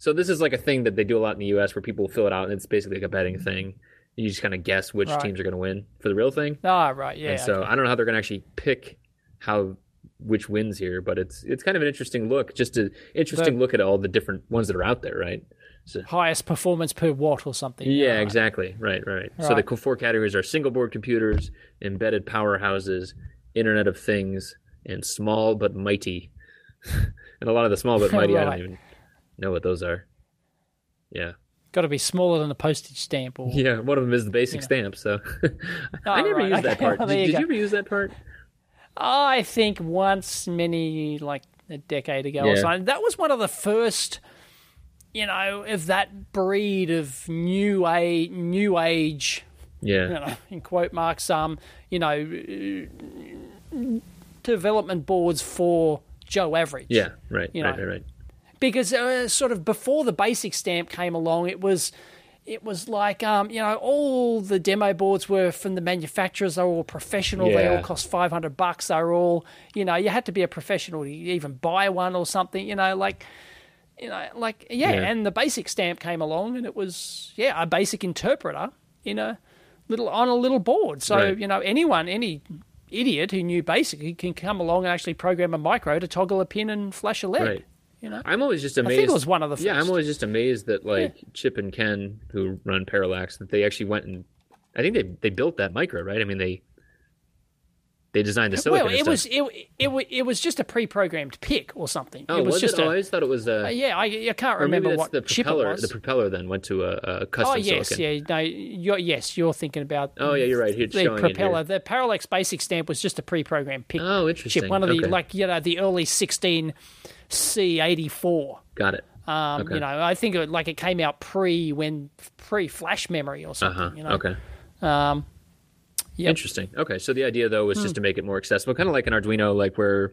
So this is like a thing that they do a lot in the U.S. where people fill it out, and it's basically like a betting thing. You just kind of guess which teams are going to win for the real thing. Oh, right, yeah. And so I don't know how they're going to actually pick which wins here, but it's kind of an interesting look, look at all the different ones that are out there, right? So, highest performance per watt or something. Yeah, right. Exactly. Right. So the 4 categories are single board computers, embedded powerhouses, Internet of Things, and small but mighty. And a lot of the small but mighty, I don't even know what those are. Yeah. Got to be smaller than a postage stamp. Or, yeah, one of them is the basic stamp, so... I never used that part. Did you ever use that part? I think once, like a decade ago or something. That was one of the first, of that breed of new age, in quote marks, development boards for Joe Average. Yeah, right. Because sort of before the basic stamp came along, it was like, all the demo boards were from the manufacturers. They were all professional. Yeah. They all cost $500. They were all, you had to be a professional to even buy one or something, And the basic stamp came along, and it was, a basic interpreter on a little board. So, any idiot who knew basic can come along and actually program a micro to toggle a pin and flash a LED. Right. I'm always just amazed. I think it was one of the first. Yeah, I'm always just amazed that Chip and Ken, who run Parallax, that they actually went and I think they built that micro, right? I mean, they designed the silicon. Well, it was just a pre-programmed PIC or something. Oh, it was just I always thought it was a. I can't remember what the chip propeller, it was. The propeller then went to a custom silicon. You're thinking about. Oh yeah, you're right. It's the showing propeller. It here. The Parallax basic stamp was just a pre-programmed PIC. Oh, interesting. Chip, one of the the early 16C84. Got it. Okay. I think it came out pre-flash memory or something. Okay. Yep. Interesting. Okay, so the idea though was just to make it more accessible, kind of like an Arduino, where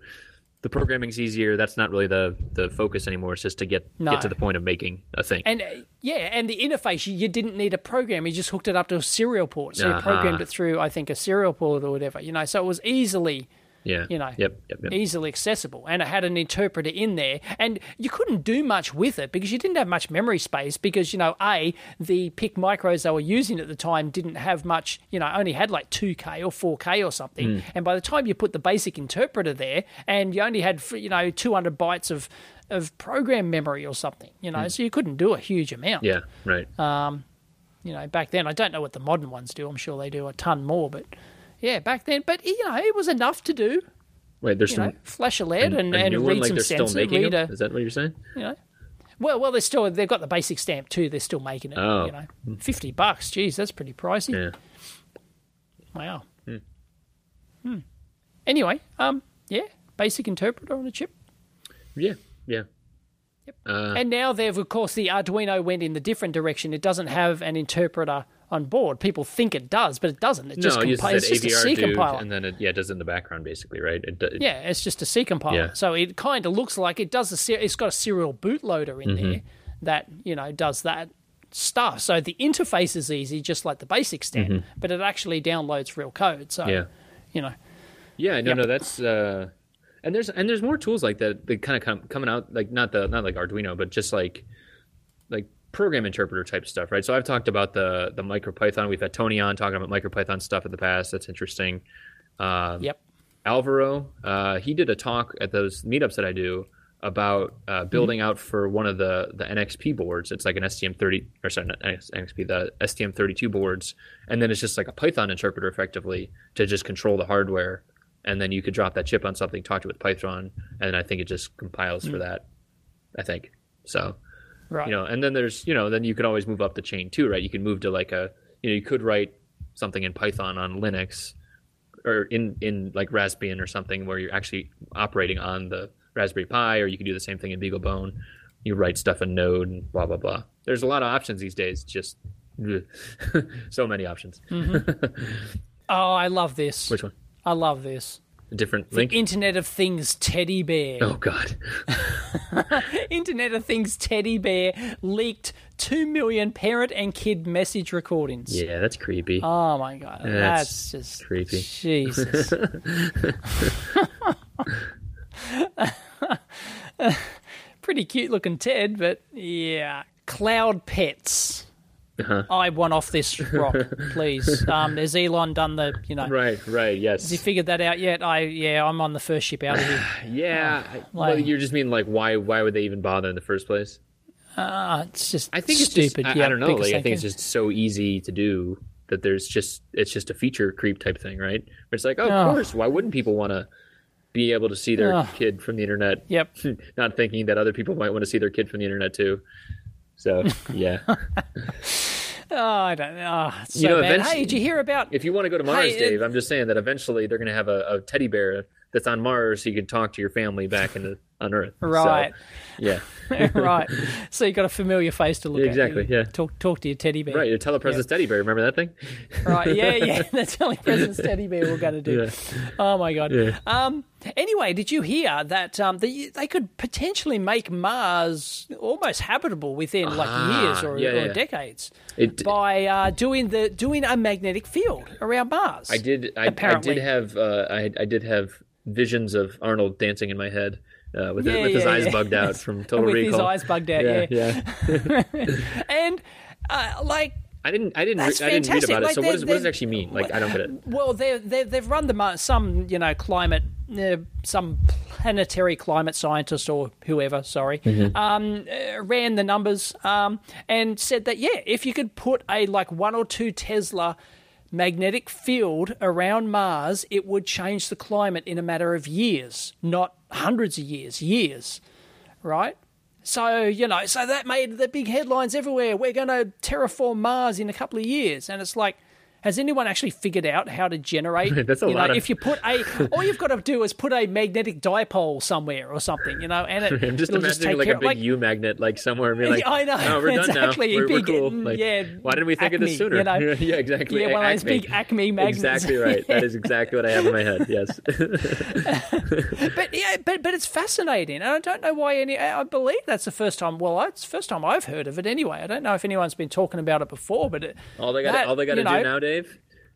the programming's easier. That's not really the focus anymore. It's just to get to the point of making a thing. And and the interface, you didn't need a program. You just hooked it up to a serial port. So you programmed it through, I think, a serial port or whatever. So it was easily. Yeah. Yep. Easily accessible. And it had an interpreter in there. And you couldn't do much with it because you didn't have much memory space because, the PIC micros they were using at the time didn't have much, only had like 2K or 4K or something. And by the time you put the basic interpreter there and you only had, 200 bytes of program memory or something, so you couldn't do a huge amount. Yeah, right. Back then, I don't know what the modern ones do. I'm sure they do a ton more, but... Yeah, back then, but it was enough to do. Wait, there's some flash a LED and read some sensor. Is that what you're saying? Well, they've got the basic stamp too. They're still making it. Oh. $50. Geez, that's pretty pricey. Yeah. Wow. Anyway, basic interpreter on a chip. Yeah. Yep. And now of course, the Arduino went in the different direction. It doesn't have an interpreter on board. People think it does, but it doesn't. It just compiles. It's just a C compiler. And then it does it in the background, basically, right? It's just a C compiler. Yeah. So it kind of looks like it does. It's got a serial bootloader in there that does that stuff. So the interface is easy, just like the basic stamp, but it actually downloads real code. So Yeah, that's. And there's more tools like that. They kind of coming out, like not like Arduino, but just like program interpreter type stuff, right? So I've talked about the MicroPython. We've had Tony on talking about MicroPython stuff in the past. That's interesting. Alvaro, he did a talk at those meetups that I do about building out for one of the NXP boards. It's like an STM30, or sorry, not NXP, the STM32 boards, and then it's just like a Python interpreter effectively to just control the hardware and then you could drop that chip on something, talk to it with Python, and I think it just compiles for that. I think so. Right. And then there's then you could always move up the chain too, right? You could move to like you could write something in Python on Linux or in like Raspbian or something where you're actually operating on the Raspberry Pi, or you could do the same thing in BeagleBone. You write stuff in Node and blah blah blah. There's a lot of options these days. Just so many options. Oh, I love this. Which one? I love this. A different the link? Internet of Things teddy bear. Oh, God. Internet of Things teddy bear leaked 2 million parent and kid message recordings. Yeah, that's creepy. Oh, my God. That's just creepy. Jesus. Pretty cute looking Ted, but yeah. Cloud pets. I want off this rock, please. Has Elon done the, Right, yes. Has he figured that out yet? I'm on the first ship out of here. Yeah. Well, you just mean like why would they even bother in the first place? It's just I think stupid. It's just, I don't know. Like, I think it's just so easy to do that it's just a feature creep type thing, right? Where it's like, of course, why wouldn't people want to be able to see their kid from the internet? Yep. Not thinking that other people might want to see their kid from the internet too. So, yeah. I don't know. It's so bad. Hey, did you hear about... If you want to go to Mars, Dave, I'm just saying that eventually they're going to have a teddy bear that's on Mars so you can talk to your family back on Earth. Right. So, yeah. Right. So you got a familiar face to look at. Exactly, yeah. Talk to your teddy bear. Right, your telepresence teddy bear. Remember that thing? Right, yeah. The telepresence teddy bear we're going to do. Yeah. Oh, my God. Yeah. Anyway, did you hear that they could potentially make Mars almost habitable within years or decades by doing a magnetic field around Mars? I did have visions of Arnold dancing in my head with his eyes bugged out from Total Recall. With his eyes bugged out, And I didn't read about it. So what does it actually mean? Like, I don't get it. Well, they've run some climate, some planetary climate scientist or whoever, ran the numbers and said that if you could put a 1 or 2 Tesla magnetic field around Mars, it would change the climate in a matter of years, not hundreds of years, right? So, so that made the big headlines everywhere. We're going to terraform Mars in a couple of years. And it's like, has anyone actually figured out how to generate? That's a lot of... If you put all you've got to do is put a magnetic dipole somewhere or something, and I'm just imagining a big U magnet somewhere and be like, I know, oh, we're done now. We're cool. Why didn't we think Acme, of this sooner? Yeah, exactly. Yeah, one of those big Acme magnets. Exactly right. That is exactly what I have in my head. Yes. But it's fascinating, and I don't know why I believe that's the first time. Well, it's the first time I've heard of it anyway. I don't know if anyone's been talking about it before, but all they got to do now, Dave.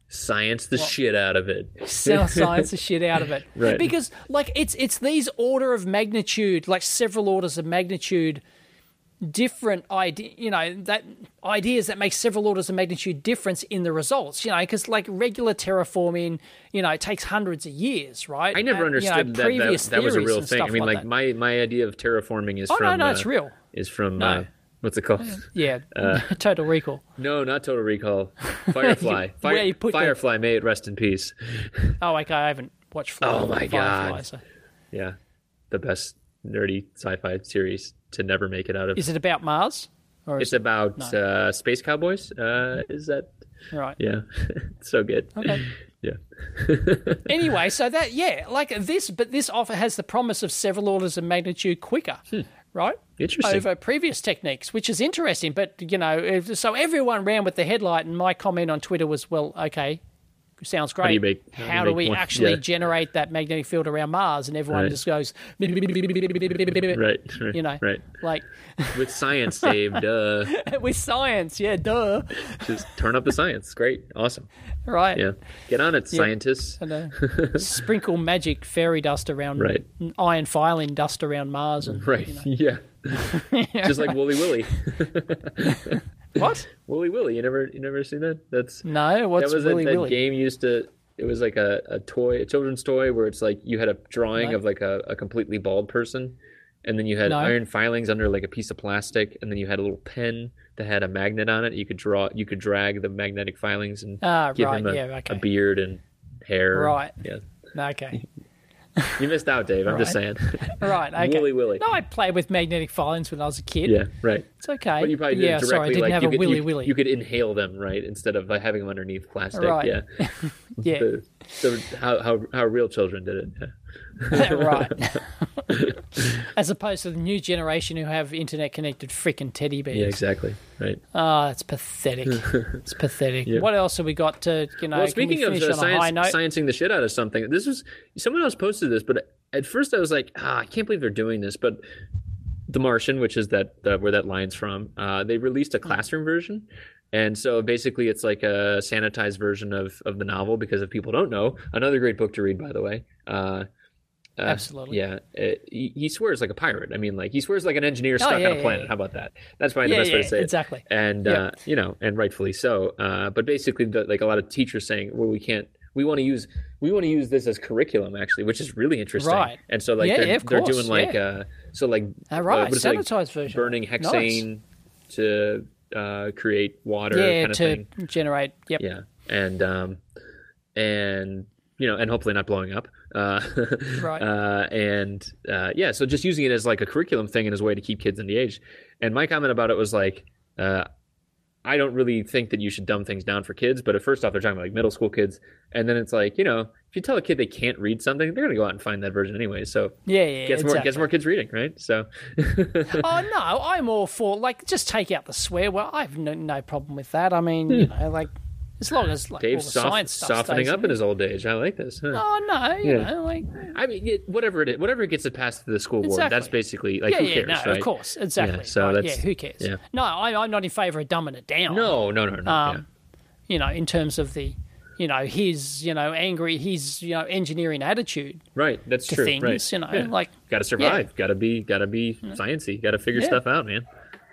Science the shit out of it. Science the shit out of it. Right. Because it's these order of magnitude, several orders of magnitude, different ideas that make several orders of magnitude difference in the results. Because regular terraforming, it takes hundreds of years, right? I never understood that was a real thing. I mean, my idea of terraforming is it's real. Is from. What's it called? Yeah, Total Recall. No, not Total Recall. Firefly. Firefly, may it rest in peace. Oh, okay, I haven't watched Firefly. Oh, my God. So. Yeah, the best nerdy sci-fi series to never make it out of. Is it about Mars? Or it's about space cowboys. Is that... Right. Yeah, it's so good. Okay. Yeah. Anyway, so that, this offer has the promise of several orders of magnitude quicker. Right? Interesting. Over previous techniques, which is interesting. But, so everyone ran with the headlight, and my comment on Twitter was, well, okay, sounds great. How do we actually generate that magnetic field around Mars? And everyone just goes... Right. Right. With science, Dave, duh. With science, duh. Just turn up the science. Great. Awesome. Right. Yeah. Get on it, scientists. And, sprinkle magic fairy dust around... Right. Iron filing dust around Mars. And, right. Yeah. Just like Wooly Willy. What? Wooly Willy. You never seen that? What's Wooly Willy? That game it was like a children's toy where it's like you had a drawing of a completely bald person, and then you had iron filings under a piece of plastic, and then you had a little pen that had a magnet on it. You could drag the magnetic filings and give him a beard and hair. Right. Yeah. Okay. You missed out, Dave. I'm just saying. Right. Okay. Willy Willy. No, I played with magnetic filings when I was a kid. Yeah. Right. It's okay. But you probably did sorry, I didn't have a Willy Willy. You could inhale them, right, instead of having them underneath plastic. Right. Yeah. Yeah. So how real children did it. Yeah. Right. As opposed to the new generation who have internet-connected frickin' teddy bears. Yeah, exactly. Right. Oh, that's pathetic. It's pathetic. Yeah. What else have we got to, Well, speaking of sciencing the shit out of something, someone else posted this, but at first I was like, I can't believe they're doing this. But The Martian, which is where that line's from, they released a classroom version. And so basically it's like a sanitized version of the novel, because if people don't know, another great book to read, by the way. Absolutely. Yeah. He swears like a pirate. I mean, like, he swears like an engineer stuck on a planet. How about that? That's probably the best way to say it. Exactly. And, and rightfully so. But basically, like a lot of teachers saying, well, we want to use this as curriculum, actually, which is really interesting. Right. And so like they're doing like sanitized version, burning hexane to create water kind of thing. To generate yeah, and hopefully not blowing up. Right. So just using it as like a curriculum thing and as a way to keep kids engaged. And my comment about it was like, I don't really think that you should dumb things down for kids, but at first off, they're talking about like middle school kids, and then it's like, if you tell a kid they can't read something, they're going to go out and find that version anyway. So gets more kids reading, right? So oh no, I'm all for, like, just take out the swear. Well, I have no problem with that. I mean, as long as like Dave's all the science stuff softening up in his old age. I like this. Huh? Oh no, you know, like, I mean, whatever it gets it past the school board. That's basically like, who cares? No, right? Of course, exactly. Yeah, so who cares? Yeah. No, I'm not in favour of dumbing it down. No. In terms of the, his, angry, his, engineering attitude. Right, that's to true. Things, right. like, got to survive. Got to be sciencey. Got to figure stuff out, man.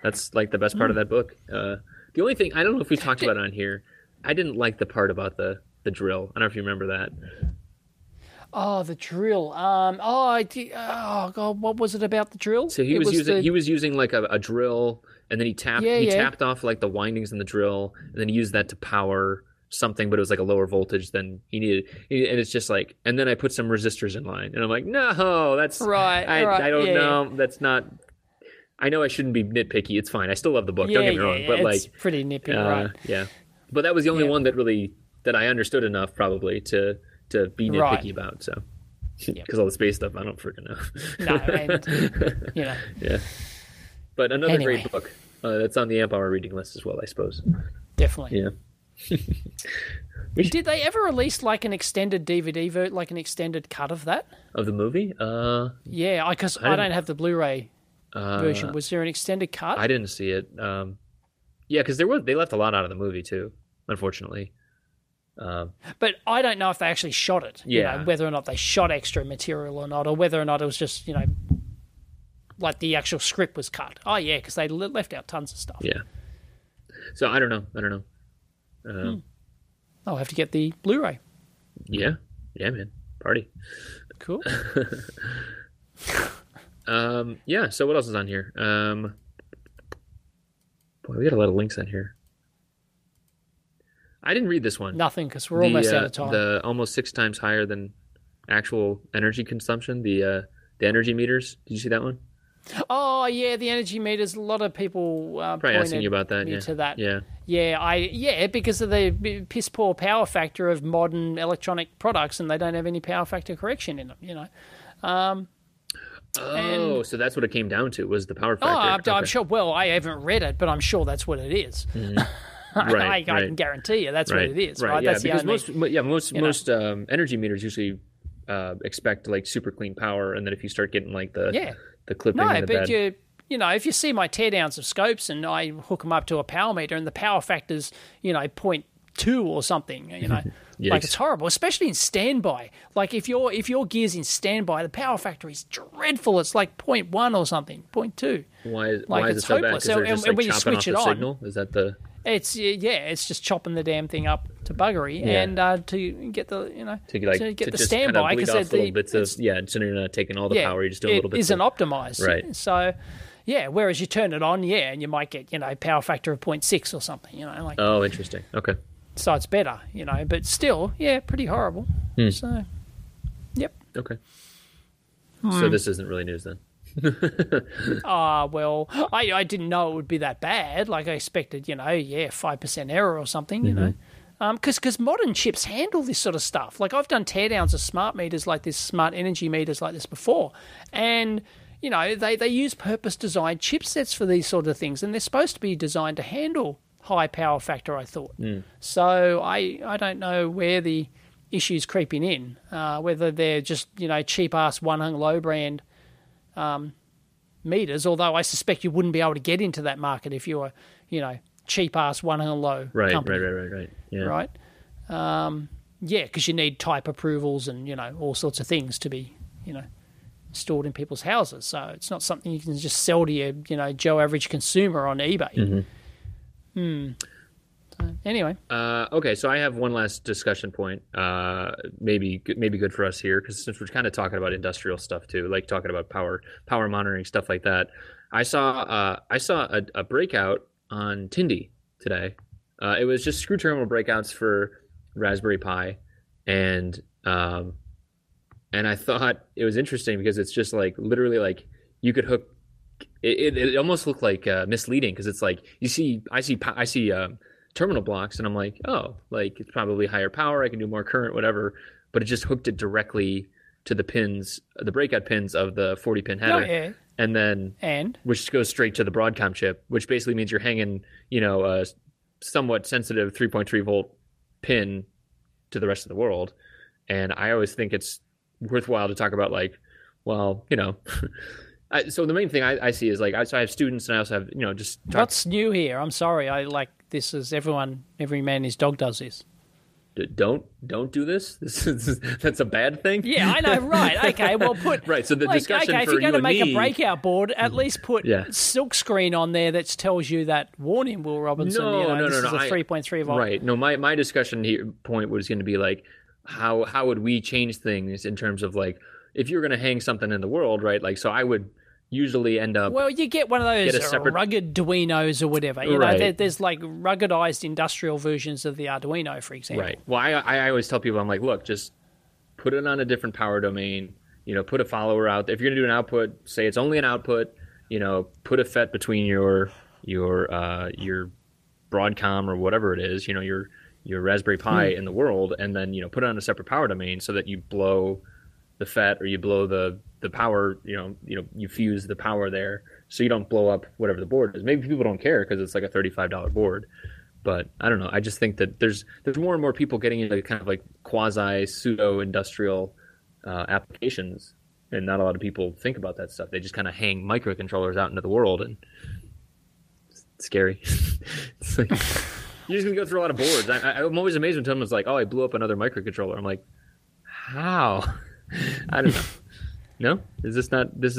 That's like the best part of that book. The only thing, I don't know if we've talked about it on here, I didn't like the part about the drill. I don't know if you remember that. Oh, the drill. Oh God, what was it about the drill? So he was using like a drill, and then he tapped off like the windings in the drill, and then he used that to power something, but it was like a lower voltage than he needed. And it's just like, and then I put some resistors in line, and I'm like, no, that's right. I don't know. That's not. I know I shouldn't be nitpicky. It's fine. I still love the book. Don't get me wrong, but it's like pretty nitpicky, right? Yeah. But that was the only one that I understood enough probably to be nitpicky about. So, because all the space stuff I don't freaking know. No, and Yeah. But another great book that's on the Amp Hour reading list as well, I suppose. Definitely. Yeah. Did they ever release like an extended DVD, like an extended cut of that? Of the movie? Yeah, because I don't have the Blu-ray version. Was there an extended cut? I didn't see it. Yeah, because they left a lot out of the movie too, unfortunately. But I don't know if they actually shot it. Yeah. Whether or not they shot extra material or not, or whether or not it was just like the actual script was cut. Oh yeah, because they left out tons of stuff. Yeah. So I don't know. I'll have to get the Blu-ray. Yeah, man, party. Cool. Yeah. So what else is on here? Boy, we got a lot of links on here. I didn't read this one. Nothing, because we're almost out of time. The almost 6 times higher than actual energy consumption. The energy meters. Did you see that one? Oh yeah, the energy meters. A lot of people probably asking you about that. To that. Yeah. Because of the piss poor power factor of modern electronic products, and they don't have any power factor correction in them. So that's what it came down to, was the power factor. I'm sure. Well, I haven't read it, but I'm sure that's what it is. Mm-hmm. Right, I can guarantee you that's what it is. Right. Yeah, that's because most energy meters usually expect like super clean power, and then if you start getting like the clipping. No, and the but bad... if you see my teardowns of scopes and I hook them up to a power meter and the power factor's 0.2 or something, like it's horrible, especially in standby. Like if your gear's in standby, the power factor is dreadful. It's like 0.1 or something, 0.2. Why is it so bad? Because they're just like chopping off the signal? Is that the... It's just chopping the damn thing up to buggery and to get the to get the standby, because so you're not taking all the power, you're just doing a little bit. It isn't optimized, right? So whereas you turn it on, and you might get power factor of 0.6 or something, like. Oh, interesting. Okay. So it's better, but still, pretty horrible. So Okay. So this isn't really news then. Well, I didn't know it would be that bad. Like I expected, 5% error or something, you know. Because modern chips handle this sort of stuff. Like I've done teardowns of smart meters like this, smart energy meters like this before. And, they use purpose-designed chipsets for these sort of things. And they're supposed to be designed to handle high power factor, I thought. So I don't know where the issue's creeping in, whether they're just, cheap-ass one-hung low-brand meters, although I suspect you wouldn't be able to get into that market if you were, cheap-ass one-hung low company. Right. Yeah. Right? Because you need type approvals and, all sorts of things to be, stored in people's houses. So it's not something you can just sell to your, Joe average consumer on eBay. So, anyway. Okay, so I have one last discussion point. Maybe good for us here, because since we're kind of talking about industrial stuff too, like talking about power monitoring, stuff like that. I saw a breakout on Tindy today. It was just screw terminal breakouts for Raspberry Pi, and I thought it was interesting because it's just like literally like you could hook. It almost looked like misleading, because it's like I see terminal blocks and I'm like, oh, like it's probably higher power, I can do more current, whatever, but it just hooked it directly to the pins, the breakout pins of the 40-pin header. And then which goes straight to the Broadcom chip, which basically means you're hanging, a somewhat sensitive 3.3 volt pin to the rest of the world. And I always think it's worthwhile to talk about, like, well, so the main thing I see is like, so I have students, and I also have, just what's new here? I'm sorry, this is every man his dog does this. Don't do this. That's a bad thing. Yeah, I know. Right. Okay. Well, right. So the discussion for if you're going to make a breakout board, at least put silk screen on there that tells you that warning, Will Robinson. No. This is a 3.3 volt. Right. No, my discussion here point was going to be like, how would we change things in terms of like, if you're going to hang something in the world, right? Like, so I would usually end up. Well, you get one of those rugged Arduinos or whatever. You know, there's like ruggedized industrial versions of the Arduino, for example. Right. Well, I always tell people, I'm like, look, just put it on a different power domain. Put a follower out. If you're going to do an output, say it's only an output. Put a FET between your Broadcom or whatever it is. Your Raspberry Pi in the world, and then put it on a separate power domain so that you blow the FET, or you blow the power, you fuse the power there, so you don't blow up whatever the board is. Maybe people don't care because it's like a $35 board, but I don't know. I just think that there's more and more people getting into kind of like quasi pseudo industrial applications, and not a lot of people think about that stuff. They just kind of hang microcontrollers out into the world, and it's scary. It's like, you're just gonna go through a lot of boards. I'm always amazed when someone's like, "Oh, I blew up another microcontroller." I'm like, how? I don't know. No, this is not doing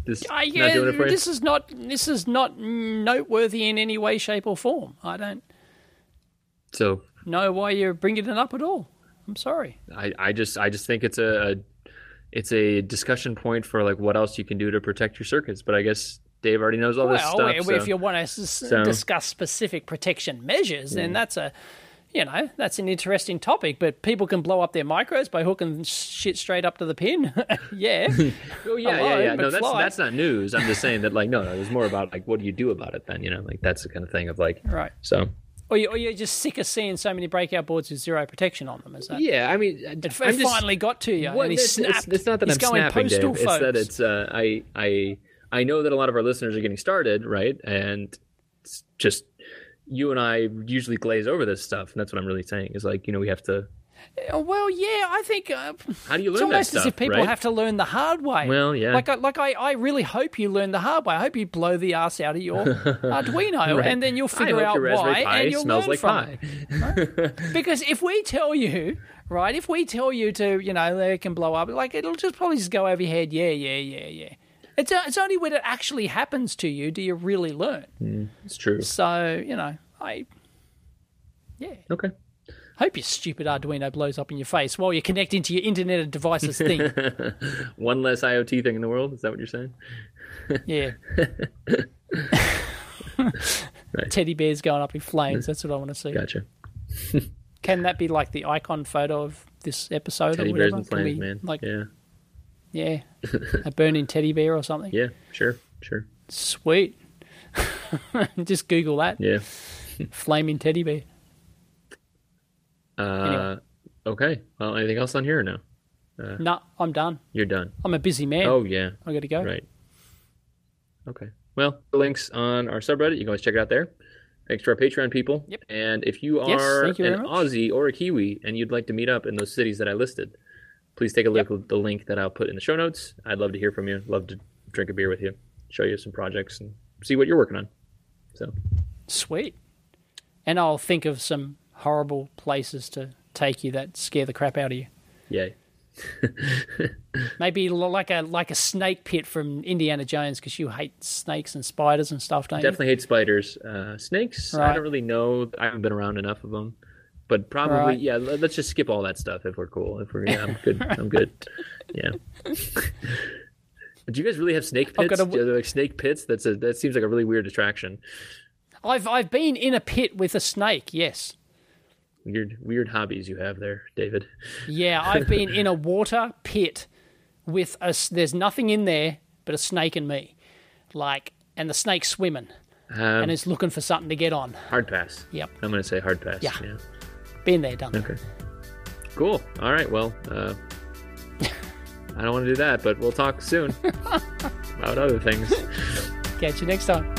it for you? This is not noteworthy in any way, shape, or form. I don't know why you're bringing it up at all. I'm sorry. I just think it's a discussion point for like what else you can do to protect your circuits. But I guess Dave already knows all this stuff. Well, if you want to discuss specific protection measures, then that's that's an interesting topic, but people can blow up their micros by hooking shit straight up to the pin. Yeah. Oh, yeah. No, that's not news. I'm just saying that, like, no, it's more about, like, what do you do about it then, Like, that's the kind of thing of, like... Right. So... Or you're just sick of seeing so many breakout boards with zero protection on them, is that? Yeah, I mean... It finally got to you, and he snapped. It's not that I'm snapping, Dave. It's that I know that a lot of our listeners are getting started, right? And it's just... You and I usually glaze over this stuff, and that's what I'm really saying. Is like, we have to. Well, yeah, I think. How do you learn that stuff? It's almost as if people have to learn the hard way. Well, yeah. I really hope you learn the hard way. I hope you blow the ass out of your Arduino, and then you'll figure out why, and you'll learn from pie. it. Right? Because if we tell you to, they can blow up, like it'll just probably just go over your head. Yeah. It's only when it actually happens to you do you really learn. It's true. So, Okay. Hope your stupid Arduino blows up in your face while you're connecting to your Internet of Devices thing. One less IoT thing in the world? Is that what you're saying? Yeah. Right. Teddy bears going up in flames. That's what I want to see. Gotcha. Can that be like the icon photo of this episode? Teddy or whatever? bears in flames, man. Like, yeah. Yeah. A burning teddy bear or something. Yeah, sure. Sweet. Just Google that. Yeah. Flaming teddy bear. Anyway. Okay. Well, anything else on here or no? No, I'm done. You're done. I'm a busy man. Oh, yeah. I got to go. Right. Okay. Well, the links on our subreddit. You can always check it out there. Thanks to our Patreon people. Yep. And if you are an Aussie or a Kiwi and you'd like to meet up in those cities that I listed, please take a look at the link that I'll put in the show notes. I'd love to hear from you. Love to drink a beer with you, show you some projects, and see what you're working on. So sweet. And I'll think of some horrible places to take you that scare the crap out of you. Yay. Maybe like a snake pit from Indiana Jones, because you hate snakes and spiders and stuff, don't you? Definitely hate spiders. Snakes, right. I don't really know. I haven't been around enough of them. But probably, yeah, let's just skip all that stuff if we're cool. I'm good. I'm good. Yeah. Do you guys really have snake pits? Like snake pits? That seems like a really weird attraction. I've been in a pit with a snake, yes. Weird hobbies you have there, David. Yeah, I've been in a water pit with there's nothing in there but a snake and me. And the snake's swimming. And it's looking for something to get on. Hard pass. Yep. I'm going to say hard pass. Yeah. Been there, done that. Okay. Cool. All right, well, I don't want to do that, but we'll talk soon about other things. Catch you next time.